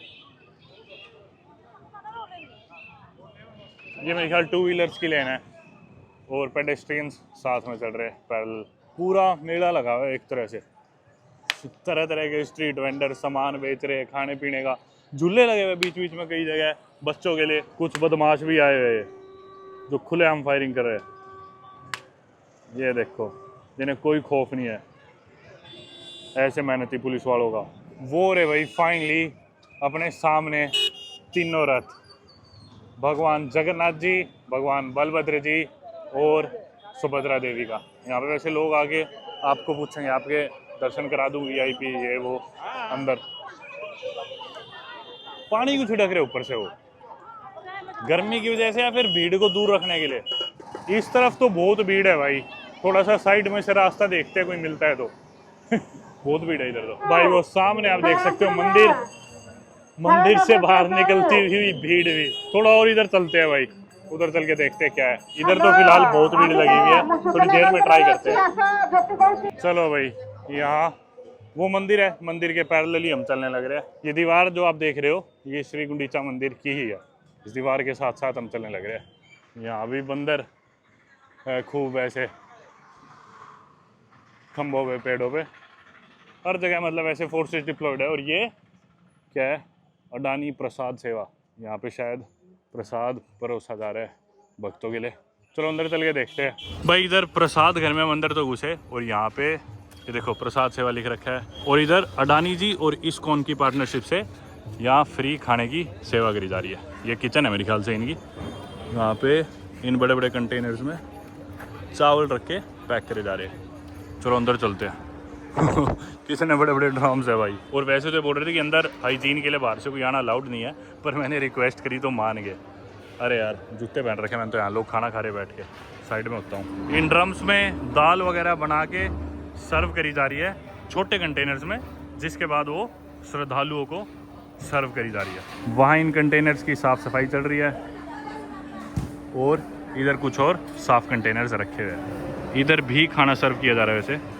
ये मेरे ख्याल 2 व्हीलर्स की लेन है, और पेडेस्ट्रियंस साथ में चल रहे हैं पैरेलल। पूरा मेला लगा हुआ है एक तरह से, तरह तरह के स्ट्रीट वेंडर सामान बेच रहे हैं, खाने पीने का, झूले लगे हुए बीच बीच में कई जगह बच्चों के लिए। कुछ बदमाश भी आए हुए हैं जो खुलेआम फायरिंग कर रहे हैं। ये देखो, जिन्हें कोई खौफ नहीं है, ऐसे मेहनती पुलिस वालों का। वो रे भाई, फाइनली अपने सामने तीनों रथ, भगवान जगन्नाथ जी, भगवान बलभद्र जी और सुभद्रा देवी का। यहाँ पे वैसे लोग आगे आपको पूछेंगे, आपके दर्शन करा दूँ VIP ये वो। अंदर पानी क्यों छिड़क रहे ऊपर से, वो गर्मी की वजह से या फिर भीड़ को दूर रखने के लिए? इस तरफ तो बहुत भीड़ है भाई, थोड़ा सा साइड में से रास्ता देखते हैं कोई मिलता है तो। बहुत भीड़ है इधर तो भाई। वो सामने आप देख सकते हो मंदिर से बाहर निकलती हुई भीड़ भी। थोड़ा और इधर चलते हैं भाई, उधर चल के देखते हैं क्या है। इधर तो फिलहाल बहुत भीड़ लगी हुई है, थोड़ी देर में ट्राई करते हैं। चलो भाई, यहाँ वो मंदिर है, मंदिर के पैरेलल ही हम चलने लग रहे हैं। ये दीवार जो आप देख रहे हो, ये श्री गुंडीचा मंदिर की ही है। इस दीवार के साथ साथ हम चलने लग रहे हैं। यहाँ भी बंदर है खूब, ऐसे खंभों पे, पेड़ों पे, हर जगह मतलब ऐसे फोर्सेस डिप्लॉयड है। और ये क्या है? अडानी प्रसाद सेवा। यहाँ पे शायद प्रसाद परोसा जा रहा है भक्तों के लिए। चलो अंदर चल के देखते हैं भाई। इधर प्रसाद घर में हम अंदर तो घुसे, और यहाँ पे ये देखो प्रसाद सेवा लिख रखा है। और इधर अडानी जी और इस्कॉन की पार्टनरशिप से यहाँ फ्री खाने की सेवा करी जा रही है। ये किचन है मेरे ख्याल से इनकी। यहाँ पे इन बड़े बड़े कंटेनर्स में चावल रख के पैक करे जा रहे हैं। चलो अंदर चलते हैं। कितने बड़े बड़े ड्रम्स है भाई। और वैसे तो बोल रहे थे कि अंदर हाइजीन के लिए बाहर से कोई आना अलाउड नहीं है, पर मैंने रिक्वेस्ट करी तो मान गए। अरे यार जूते पहन रखे मैंने तो, यहाँ लोग खाना खा रहे बैठ के, साइड में होता हूँ। इन ड्रम्स में दाल वगैरह बना के सर्व करी जा रही है छोटे कंटेनर्स में, जिसके बाद वो श्रद्धालुओं को सर्व करी जा रही है। वहाँ इन कंटेनर्स की साफ़ सफाई चल रही है और इधर कुछ और साफ़ कंटेनर्स रखे हुए हैं। इधर भी खाना सर्व किया जा रहा है वैसे।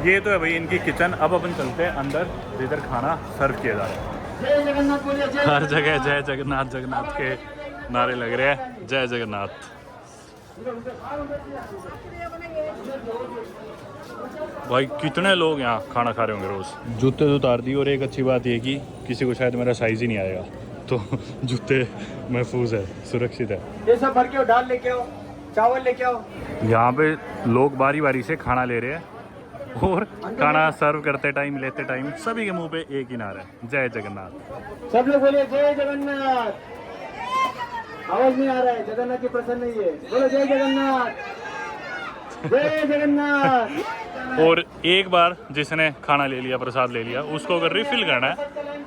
ये तो है भाई इनकी किचन। अब अपन चलते हैं अंदर जिधर खाना सर्व किया जा रहा है। हर जगह जय जगन्नाथ जगन्नाथ के नारे लग रहे हैं, जय जगन्नाथ। भाई कितने लोग यहाँ खाना खा रहे होंगे रोज। जूते तो उतार दी, और एक अच्छी बात ये कि किसी को शायद मेरा साइज ही नहीं आएगा, तो जूते महफूज है, सुरक्षित है। ये सब भर के आओ, दाल लेके आओ, चावल लेके आओ। यहाँ पे लोग बारी बारी से खाना ले रहे हैं और खाना सर्व करते टाइम, लेते टाइम सभी के मुंह पे एक ही नारा है, जय जगन्नाथ। सब लोग बोले जय जगन्नाथ। आवाज नहीं आ रहा है, जगन्नाथ की प्रसन्न नहीं है, बोलो जय जगन्नाथ, जय जगन्नाथ। और एक बार जिसने खाना ले लिया, प्रसाद ले लिया, उसको अगर रिफिल करना है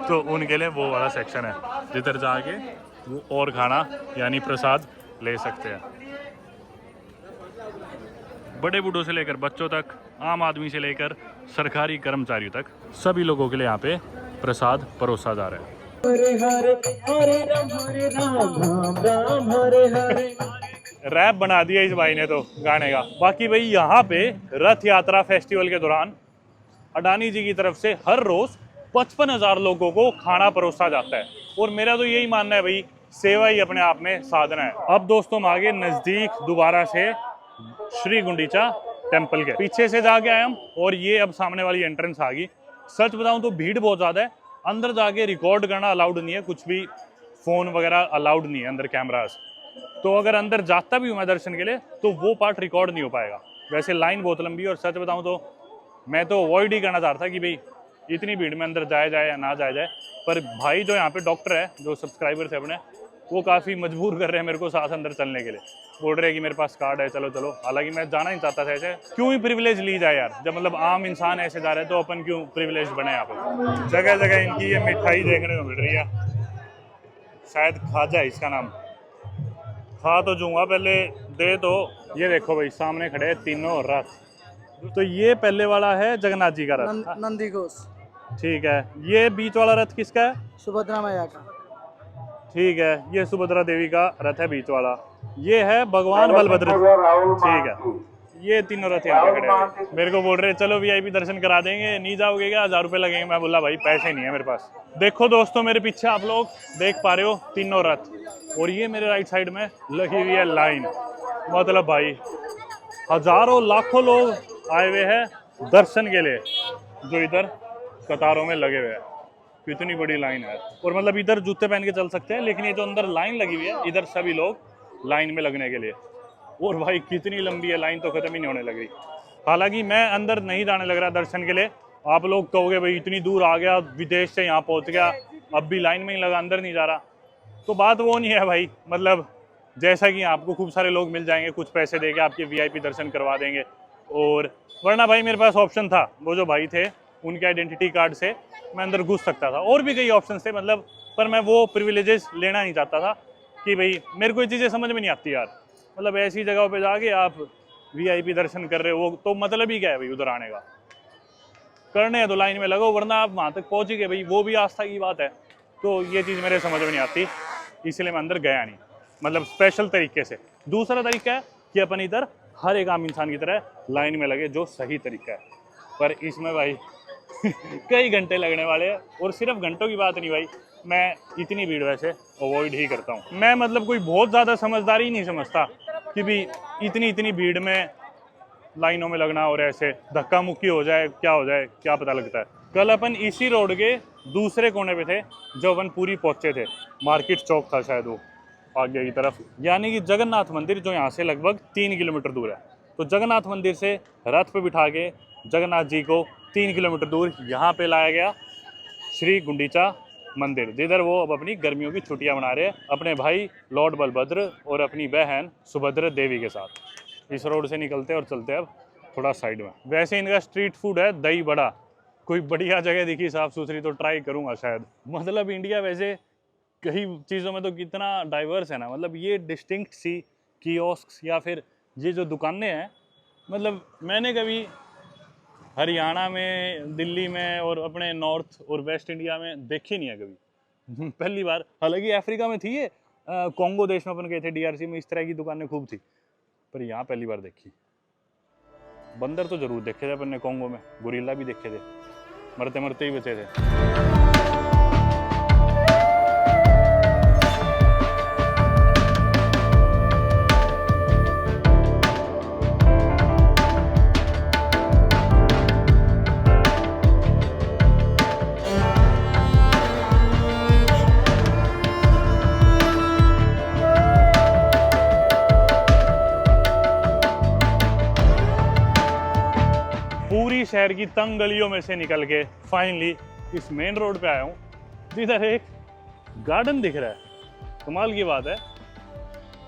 तो उनके लिए वो वाला सेक्शन है जिधर जाके वो और खाना यानी प्रसाद ले सकते हैं। बड़े बूढ़ों से लेकर बच्चों तक, आम आदमी से लेकर सरकारी कर्मचारियों तक, सभी लोगों के लिए यहाँ पे प्रसाद परोसा जा रहा है। हरे हरे हरे राम राम राम हरे हरे। रैप बना दिया इस भाई ने तो गाने का। बाकी भाई यहाँ पे रथ यात्रा फेस्टिवल के दौरान अडानी जी की तरफ से हर रोज 55,000 लोगों को खाना परोसा जाता है, और मेरा तो यही मानना है भाई, सेवा ही अपने आप में साधना है। अब दोस्तों हम आगे नजदीक दोबारा से श्री गुंडीचा टेम्पल के पीछे से जाके आए हम, और ये अब सामने वाली एंट्रेंस आ गई। सच बताऊं तो भीड़ बहुत ज्यादा है, अंदर जाके रिकॉर्ड करना अलाउड नहीं है, कुछ भी फोन वगैरह अलाउड नहीं है अंदर, कैमरास। तो अगर अंदर जाता भी हूँ मैं दर्शन के लिए तो वो पार्ट रिकॉर्ड नहीं हो पाएगा। वैसे लाइन बहुत लंबी है, और सच बताऊं तो मैं तो अवॉइड ही करना चाहता था कि भाई इतनी भीड़ में अंदर जाया जाए या ना जाया जाए। पर भाई जो यहाँ पे डॉक्टर है, जो सब्सक्राइबर थे अपने, वो काफ़ी मजबूर कर रहे हैं मेरे को साथ अंदर चलने के लिए। बोल रहे हैं कि मेरे पास कार्ड है, चलो चलो। हालांकि मैं जाना ही चाहता था ऐसे, क्यों ही प्रिविलेज ली जाए यार, जब मतलब आम इंसान ऐसे जा रहे हैं तो अपन क्यों प्रिविलेज बने यहाँ पे। जगह जगह इनकी ये मिठाई देखने को मिल रही है, शायद खाजा है इसका नाम। खा तो जूँगा, पहले दे तो। ये देखो भाई सामने खड़े हैं तीनों रथ। तो ये पहले वाला है जगन्नाथ जी का रथ, नंदी घोष। ठीक है। ये बीच वाला रथ किसका है? सुभद्रा मैया का। ठीक है, ये सुभद्रा देवी का रथ है बीच वाला। ये है भगवान बलभद्र, ठीक है। ये तीनों रथ यहाँ पे खड़े हैं। मेरे को बोल रहे चलो वीआईपी दर्शन करा देंगे, नहीं जाओगे क्या, 1000 रुपये लगेंगे। मैं बोला भाई पैसे नहीं है मेरे पास। देखो दोस्तों मेरे पीछे आप लोग देख पा रहे हो तीनों रथ, और ये मेरे राइट साइड में लगी हुई है लाइन। मतलब भाई हजारों लाखों लोग आए हुए हैं दर्शन के लिए, जो इधर कतारों में लगे हुए हैं। कितनी बड़ी लाइन है, और मतलब इधर जूते पहन के चल सकते हैं, लेकिन ये जो अंदर लाइन लगी हुई है, इधर सभी लोग लाइन में लगने के लिए। और भाई कितनी लंबी है लाइन, तो खत्म ही नहीं होने लग रही। हालांकि मैं अंदर नहीं जाने लग रहा दर्शन के लिए। आप लोग कहोगे भाई इतनी दूर आ गया, विदेश से यहाँ पहुँच गया, अब भी लाइन में ही लगा, अंदर नहीं जा रहा। तो बात वो नहीं है भाई, मतलब जैसा कि आपको खूब सारे लोग मिल जाएंगे, कुछ पैसे देके आपके वीआईपी दर्शन करवा देंगे। और वरना भाई मेरे पास ऑप्शन था, वो जो भाई थे उनके आइडेंटिटी कार्ड से मैं अंदर घुस सकता था, और भी कई ऑप्शन थे मतलब, पर मैं वो प्रिविलेजेस लेना नहीं चाहता था कि भाई मेरे को ये चीज़ें समझ में नहीं आती यार। मतलब ऐसी जगहों पे जाके आप वीआईपी दर्शन कर रहे हो, वो तो मतलब ही क्या है भाई उधर आने का। करने हैं तो लाइन में लगो, वरना आप वहाँ तक पहुँच गए भाई, वो भी आस्था की बात है। तो ये चीज़ मेरे समझ में नहीं आती, इसलिए मैं अंदर गया नहीं, मतलब स्पेशल तरीके से। दूसरा तरीका है कि अपन इधर हर एक आम इंसान की तरह लाइन में लगे, जो सही तरीका है। पर इसमें भाई कई घंटे लगने वाले हैं। और सिर्फ घंटों की बात नहीं भाई, मैं इतनी भीड़ वैसे अवॉइड ही करता हूँ। मैं मतलब कोई बहुत ज़्यादा समझदारी नहीं समझता कि भी इतनी भीड़ में लाइनों में लगना और ऐसे धक्का मुक्की हो जाए, क्या हो जाए क्या पता लगता है। कल अपन इसी रोड के दूसरे कोने पे थे जो अपन पूरी पहुंचे थे, मार्केट चौक था शायद वो आगे की तरफ, यानी कि जगन्नाथ मंदिर जो यहाँ से लगभग 3 किलोमीटर दूर है। तो जगन्नाथ मंदिर से रथ पे बिठा के जगन्नाथ जी को 3 किलोमीटर दूर यहाँ पे लाया गया श्री गुंडीचा मंदिर, जिधर वो अब अपनी गर्मियों की छुट्टियाँ मना रहे हैं अपने भाई लॉर्ड बलभद्र और अपनी बहन सुभद्रा देवी के साथ। इस रोड से निकलते और चलते अब थोड़ा साइड में। वैसे इनका स्ट्रीट फूड है दही बड़ा, कोई बढ़िया जगह दिखी साफ़ सुथरी तो ट्राई करूँगा शायद। मतलब इंडिया वैसे कई चीज़ों में तो कितना डाइवर्स है ना, मतलब ये डिस्टिंक्ट सी कियोस्क या फिर ये जो दुकानें हैं, मतलब मैंने कभी हरियाणा में, दिल्ली में और अपने नॉर्थ और वेस्ट इंडिया में देखी नहीं है कभी। पहली बार, हालांकि अफ्रीका में थी ये, कॉन्गो देश में अपन गए थे डीआरसी में, इस तरह की दुकानें खूब थी, पर यहाँ पहली बार देखी। बंदर तो जरूर देखे थे अपन ने कॉन्गो में, गोरिल्ला भी देखे थे, मरते मरते ही बचे थे। पूरी शहर की तंग गलियों में से निकल के फाइनली इस मेन रोड पे आया हूँ, जिधर एक गार्डन दिख रहा है। कमाल की बात है,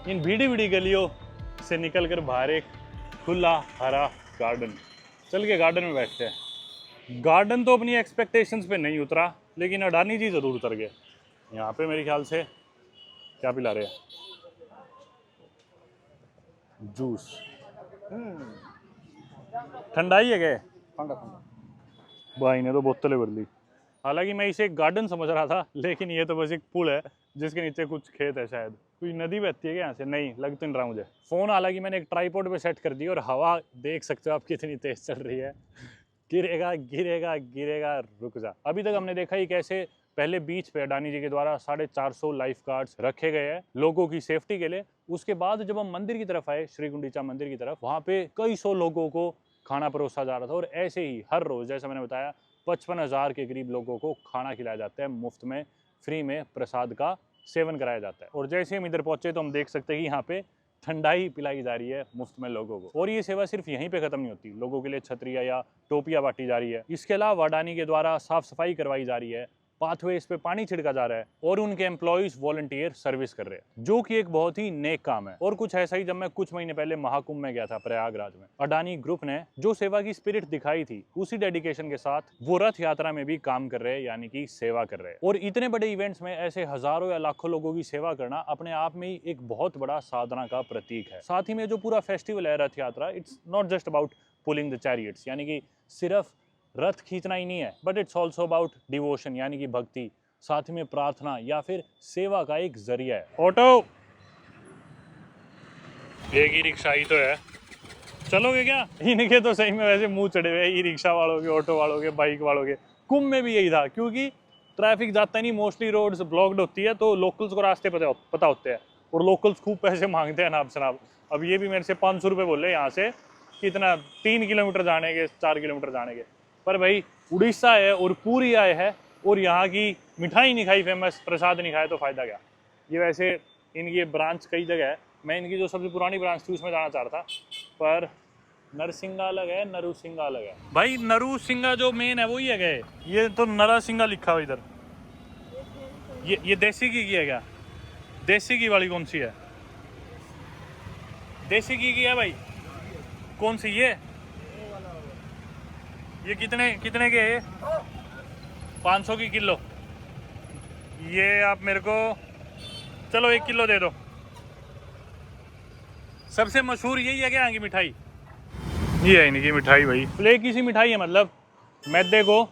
इन भीड़ी भीड़ी गलियों से निकल कर बाहर एक खुला हरा गार्डन। चल के गार्डन में बैठते हैं। गार्डन तो अपनी एक्सपेक्टेशंस पे नहीं उतरा, लेकिन अडानी जी ज़रूर उतर गए। यहाँ पे मेरे ख्याल से क्या पिला रहे हैं, जूस, ठंडाई है क्या? भाई ने तो बोतलें भर ली। हालांकि मैं इसे एक गार्डन समझ रहा था, लेकिन ये तो बस एक पुल है जिसके नीचे कुछ खेत है, शायद कोई नदी बहती है क्या यहाँ से? नहीं, लग तो नहीं रहा मुझे। फ़ोन हालांकि मैंने एक ट्राइपॉड पे सेट कर दी और हवा देख सकते हो आप कितनी तेज चल रही है। गिरेगा गिरेगा गिरेगा, रुक जा। अभी तक हमने देखा ही कैसे पहले बीच पे अडानी जी के द्वारा 450 लाइफ गार्ड्स रखे गए हैं लोगों की सेफ्टी के लिए। उसके बाद जब हम मंदिर की तरफ आए, श्री गुंडीचा मंदिर की तरफ, वहाँ पे कई सौ लोगों को खाना परोसा जा रहा था। और ऐसे ही हर रोज़, जैसा मैंने बताया, 55,000 के करीब लोगों को खाना खिलाया जाता है मुफ्त में, फ्री में प्रसाद का सेवन कराया जाता है। और जैसे हम इधर पहुंचे तो हम देख सकते हैं कि यहाँ पे ठंडाई पिलाई जा रही है मुफ्त में लोगों को। और ये सेवा सिर्फ यहीं पे खत्म नहीं होती, लोगों के लिए छतरियाँ या टोपियाँ बांटी जा रही है। इसके अलावा अडानी के द्वारा साफ सफाई करवाई जा रही है, पाथवेज पे पानी छिड़का जा रहा है और उनके एम्प्लॉइज वॉलंटियर सर्विस कर रहे हैं, जो कि एक बहुत ही नेक काम है। और कुछ ऐसा ही जब मैं कुछ महीने पहले महाकुंभ में गया था प्रयागराज में, अडानी ग्रुप ने जो सेवा की स्पिरिट दिखाई थी, उसी डेडिकेशन के साथ वो रथ यात्रा में भी काम कर रहे हैं, यानी कि सेवा कर रहे हैं। और इतने बड़े इवेंट्स में ऐसे हजारों या लाखों लोगों की सेवा करना अपने आप में ही एक बहुत बड़ा साधना का प्रतीक है। साथ ही में जो पूरा फेस्टिवल है रथ यात्रा, it's not just about pulling the chariots, यानी कि सिर्फ रथ खींचना ही नहीं है, but it's also about devotion, यानी कि भक्ति, साथ में प्रार्थना या फिर सेवा का एक जरिया है। ऑटो, एक ई रिक्शा ही तो है, चलोगे क्या? इनके तो सही में वैसे मुंह चढ़े हुए ई रिक्शा वालों के, ऑटो वालों के, बाइक वालों के। कुंभ में भी यही था, क्योंकि ट्रैफिक जाता नहीं, मोस्टली रोड्स ब्लॉक्ड होती है, तो लोकल्स को रास्ते पता होते हैं और लोकल्स खूब पैसे मांगते हैं नाप शनाप। अब ये भी मेरे से 500 रुपये बोले यहाँ से, कितना 3 किलोमीटर जाने के, 4 किलोमीटर जाने के। पर भाई उड़ीसा है और पूरी आए है और यहाँ की मिठाई नहीं खाई फेमस, प्रसाद नहीं खाया तो फ़ायदा क्या? ये वैसे इनकी ब्रांच कई जगह है, मैं इनकी जो सबसे पुरानी ब्रांच थी उसमें जाना चाह रहा था, पर नरसिंगा अलग है, नरुसिंगा अलग है। भाई नरुसिंगा जो मेन है वही है गए, ये तो नरसिंगा लिखा हुआ इधर। ये देसी घी की है क्या? देसी घी वाली कौन सी है? देसी घी की है भाई, कौन सी? ये कितने के है? 500 की किलो। ये आप मेरे को चलो 1 किलो दे दो। सबसे मशहूर यही है क्या यहाँ की मिठाई? ये है इनकी मिठाई भाई, फ्लेक की सी मिठाई है, मतलब मैदे को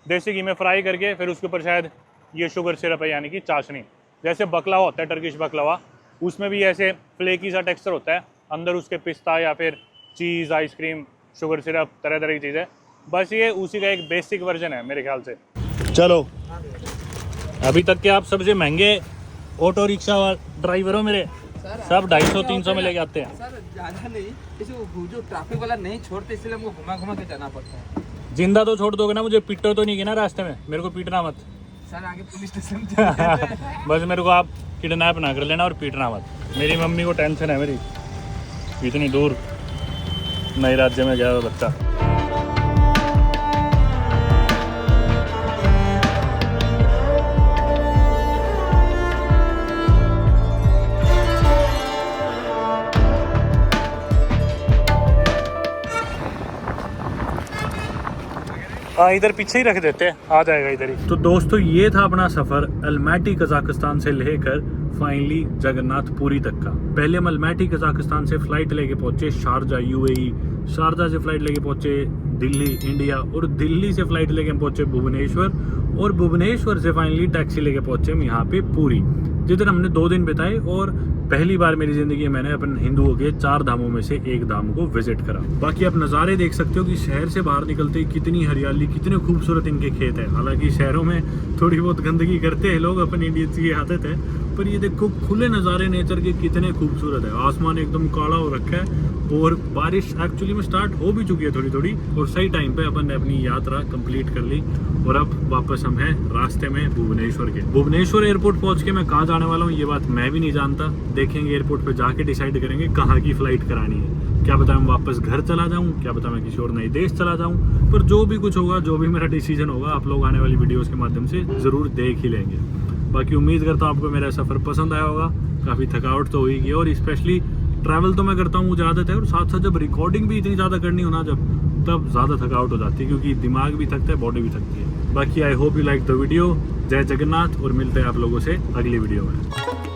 देसी घी में फ्राई करके फिर उसके ऊपर शायद ये शुगर सिरप है, यानी कि चाशनी। जैसे बकलावा होता है, टर्किश बकलावा, उसमें भी ऐसे फ्लेकी सा टेक्सचर होता है, अंदर उसके पिस्ता या फिर चीज़, आइसक्रीम, शुगर सिरप, तरह तरह की चीज़ें, बस ये उसी का एक बेसिक वर्जन है मेरे ख्याल से। चलो, अभी तक के आप सबसे महंगे ऑटो रिक्शा ड्राइवर हो मेरे, सब 250-300 में लेके आते हैं। सर ज़्यादा नहीं, इसे वो जो ट्रैफिक वाला नहीं छोड़ते इसलिए हमको घुमा घुमा के जाना पड़ता है। जिंदा तो छोड़ दोगे ना, मुझे पीटो तो नहीं कि ना रास्ते में, मेरे को पीटना मत। सर आगे पुलिस स्टेशन बस मेरे को आप किडनैप ना कर लेना और पीटना मत। मेरी मम्मी को टेंशन है मेरी, इतनी दूर नए राज्य में गया हुआ बच्चा। हाँ, इधर पीछे ही रख देते हैं, आ जाएगा इधर ही। तो दोस्तों, ये था अपना सफ़र अलमैटी कजाकिस्तान से लेकर फाइनली जगन्नाथपुरी तक का। पहले हम अलमैटी कजाकिस्तान से फ़्लाइट लेके पहुँचे शारजा UAE, शारजा से फ़्लाइट लेके पहुँचे दिल्ली इंडिया, और दिल्ली से फ़्लाइट लेके हम पहुँचे भुवनेश्वर, और भुवनेश्वर से फाइनली टैक्सी लेके पहुँचे हम यहाँ पे पुरी, जिधर हमने 2 दिन बिताए। और पहली बार मेरी ज़िंदगी में मैंने अपन हिंदुओं के 4 धामों में से एक धाम को विजिट करा। बाकी आप नज़ारे देख सकते हो कि शहर से बाहर निकलते ही कितनी हरियाली, कितने खूबसूरत इनके खेत है। हालांकि शहरों में थोड़ी बहुत गंदगी करते हैं लोग, अपन इंडियंस की आदत है, पर ये देखो खुले नज़ारे नेचर के कितने खूबसूरत है। आसमान एकदम काला हो रखा है, और बारिश एक्चुअली में स्टार्ट हो भी चुकी है थोड़ी थोड़ी, और सही टाइम पे अपन ने अपनी यात्रा कंप्लीट कर ली। और अब वापस हम हैं रास्ते में भुवनेश्वर के। भुवनेश्वर एयरपोर्ट पहुंच के मैं कहाँ जाने वाला हूँ ये बात मैं भी नहीं जानता, देखेंगे एयरपोर्ट पे जाके डिसाइड करेंगे कहाँ की फ़्लाइट करानी है। क्या पता मैं वापस घर चला जाऊँ, क्या पता मैं किसी और नए देश चला जाऊँ, पर जो भी कुछ होगा, जो भी मेरा डिसीजन होगा, आप लोग आने वाली वीडियोज़ के माध्यम से ज़रूर देख ही लेंगे। बाकी उम्मीद करता हूँ आपको मेरा सफ़र पसंद आया होगा। काफ़ी थकावट तो होगी, और स्पेशली ट्रैवल तो मैं करता हूँ, मुझे आदत है, और साथ साथ जब रिकॉर्डिंग भी इतनी ज़्यादा करनी हो ना, तब ज़्यादा थकावट हो जाती है, क्योंकि दिमाग भी थकता है, बॉडी भी थकती है। बाकी I hope you like the video. जय जगन्नाथ, और मिलते हैं आप लोगों से अगली वीडियो में।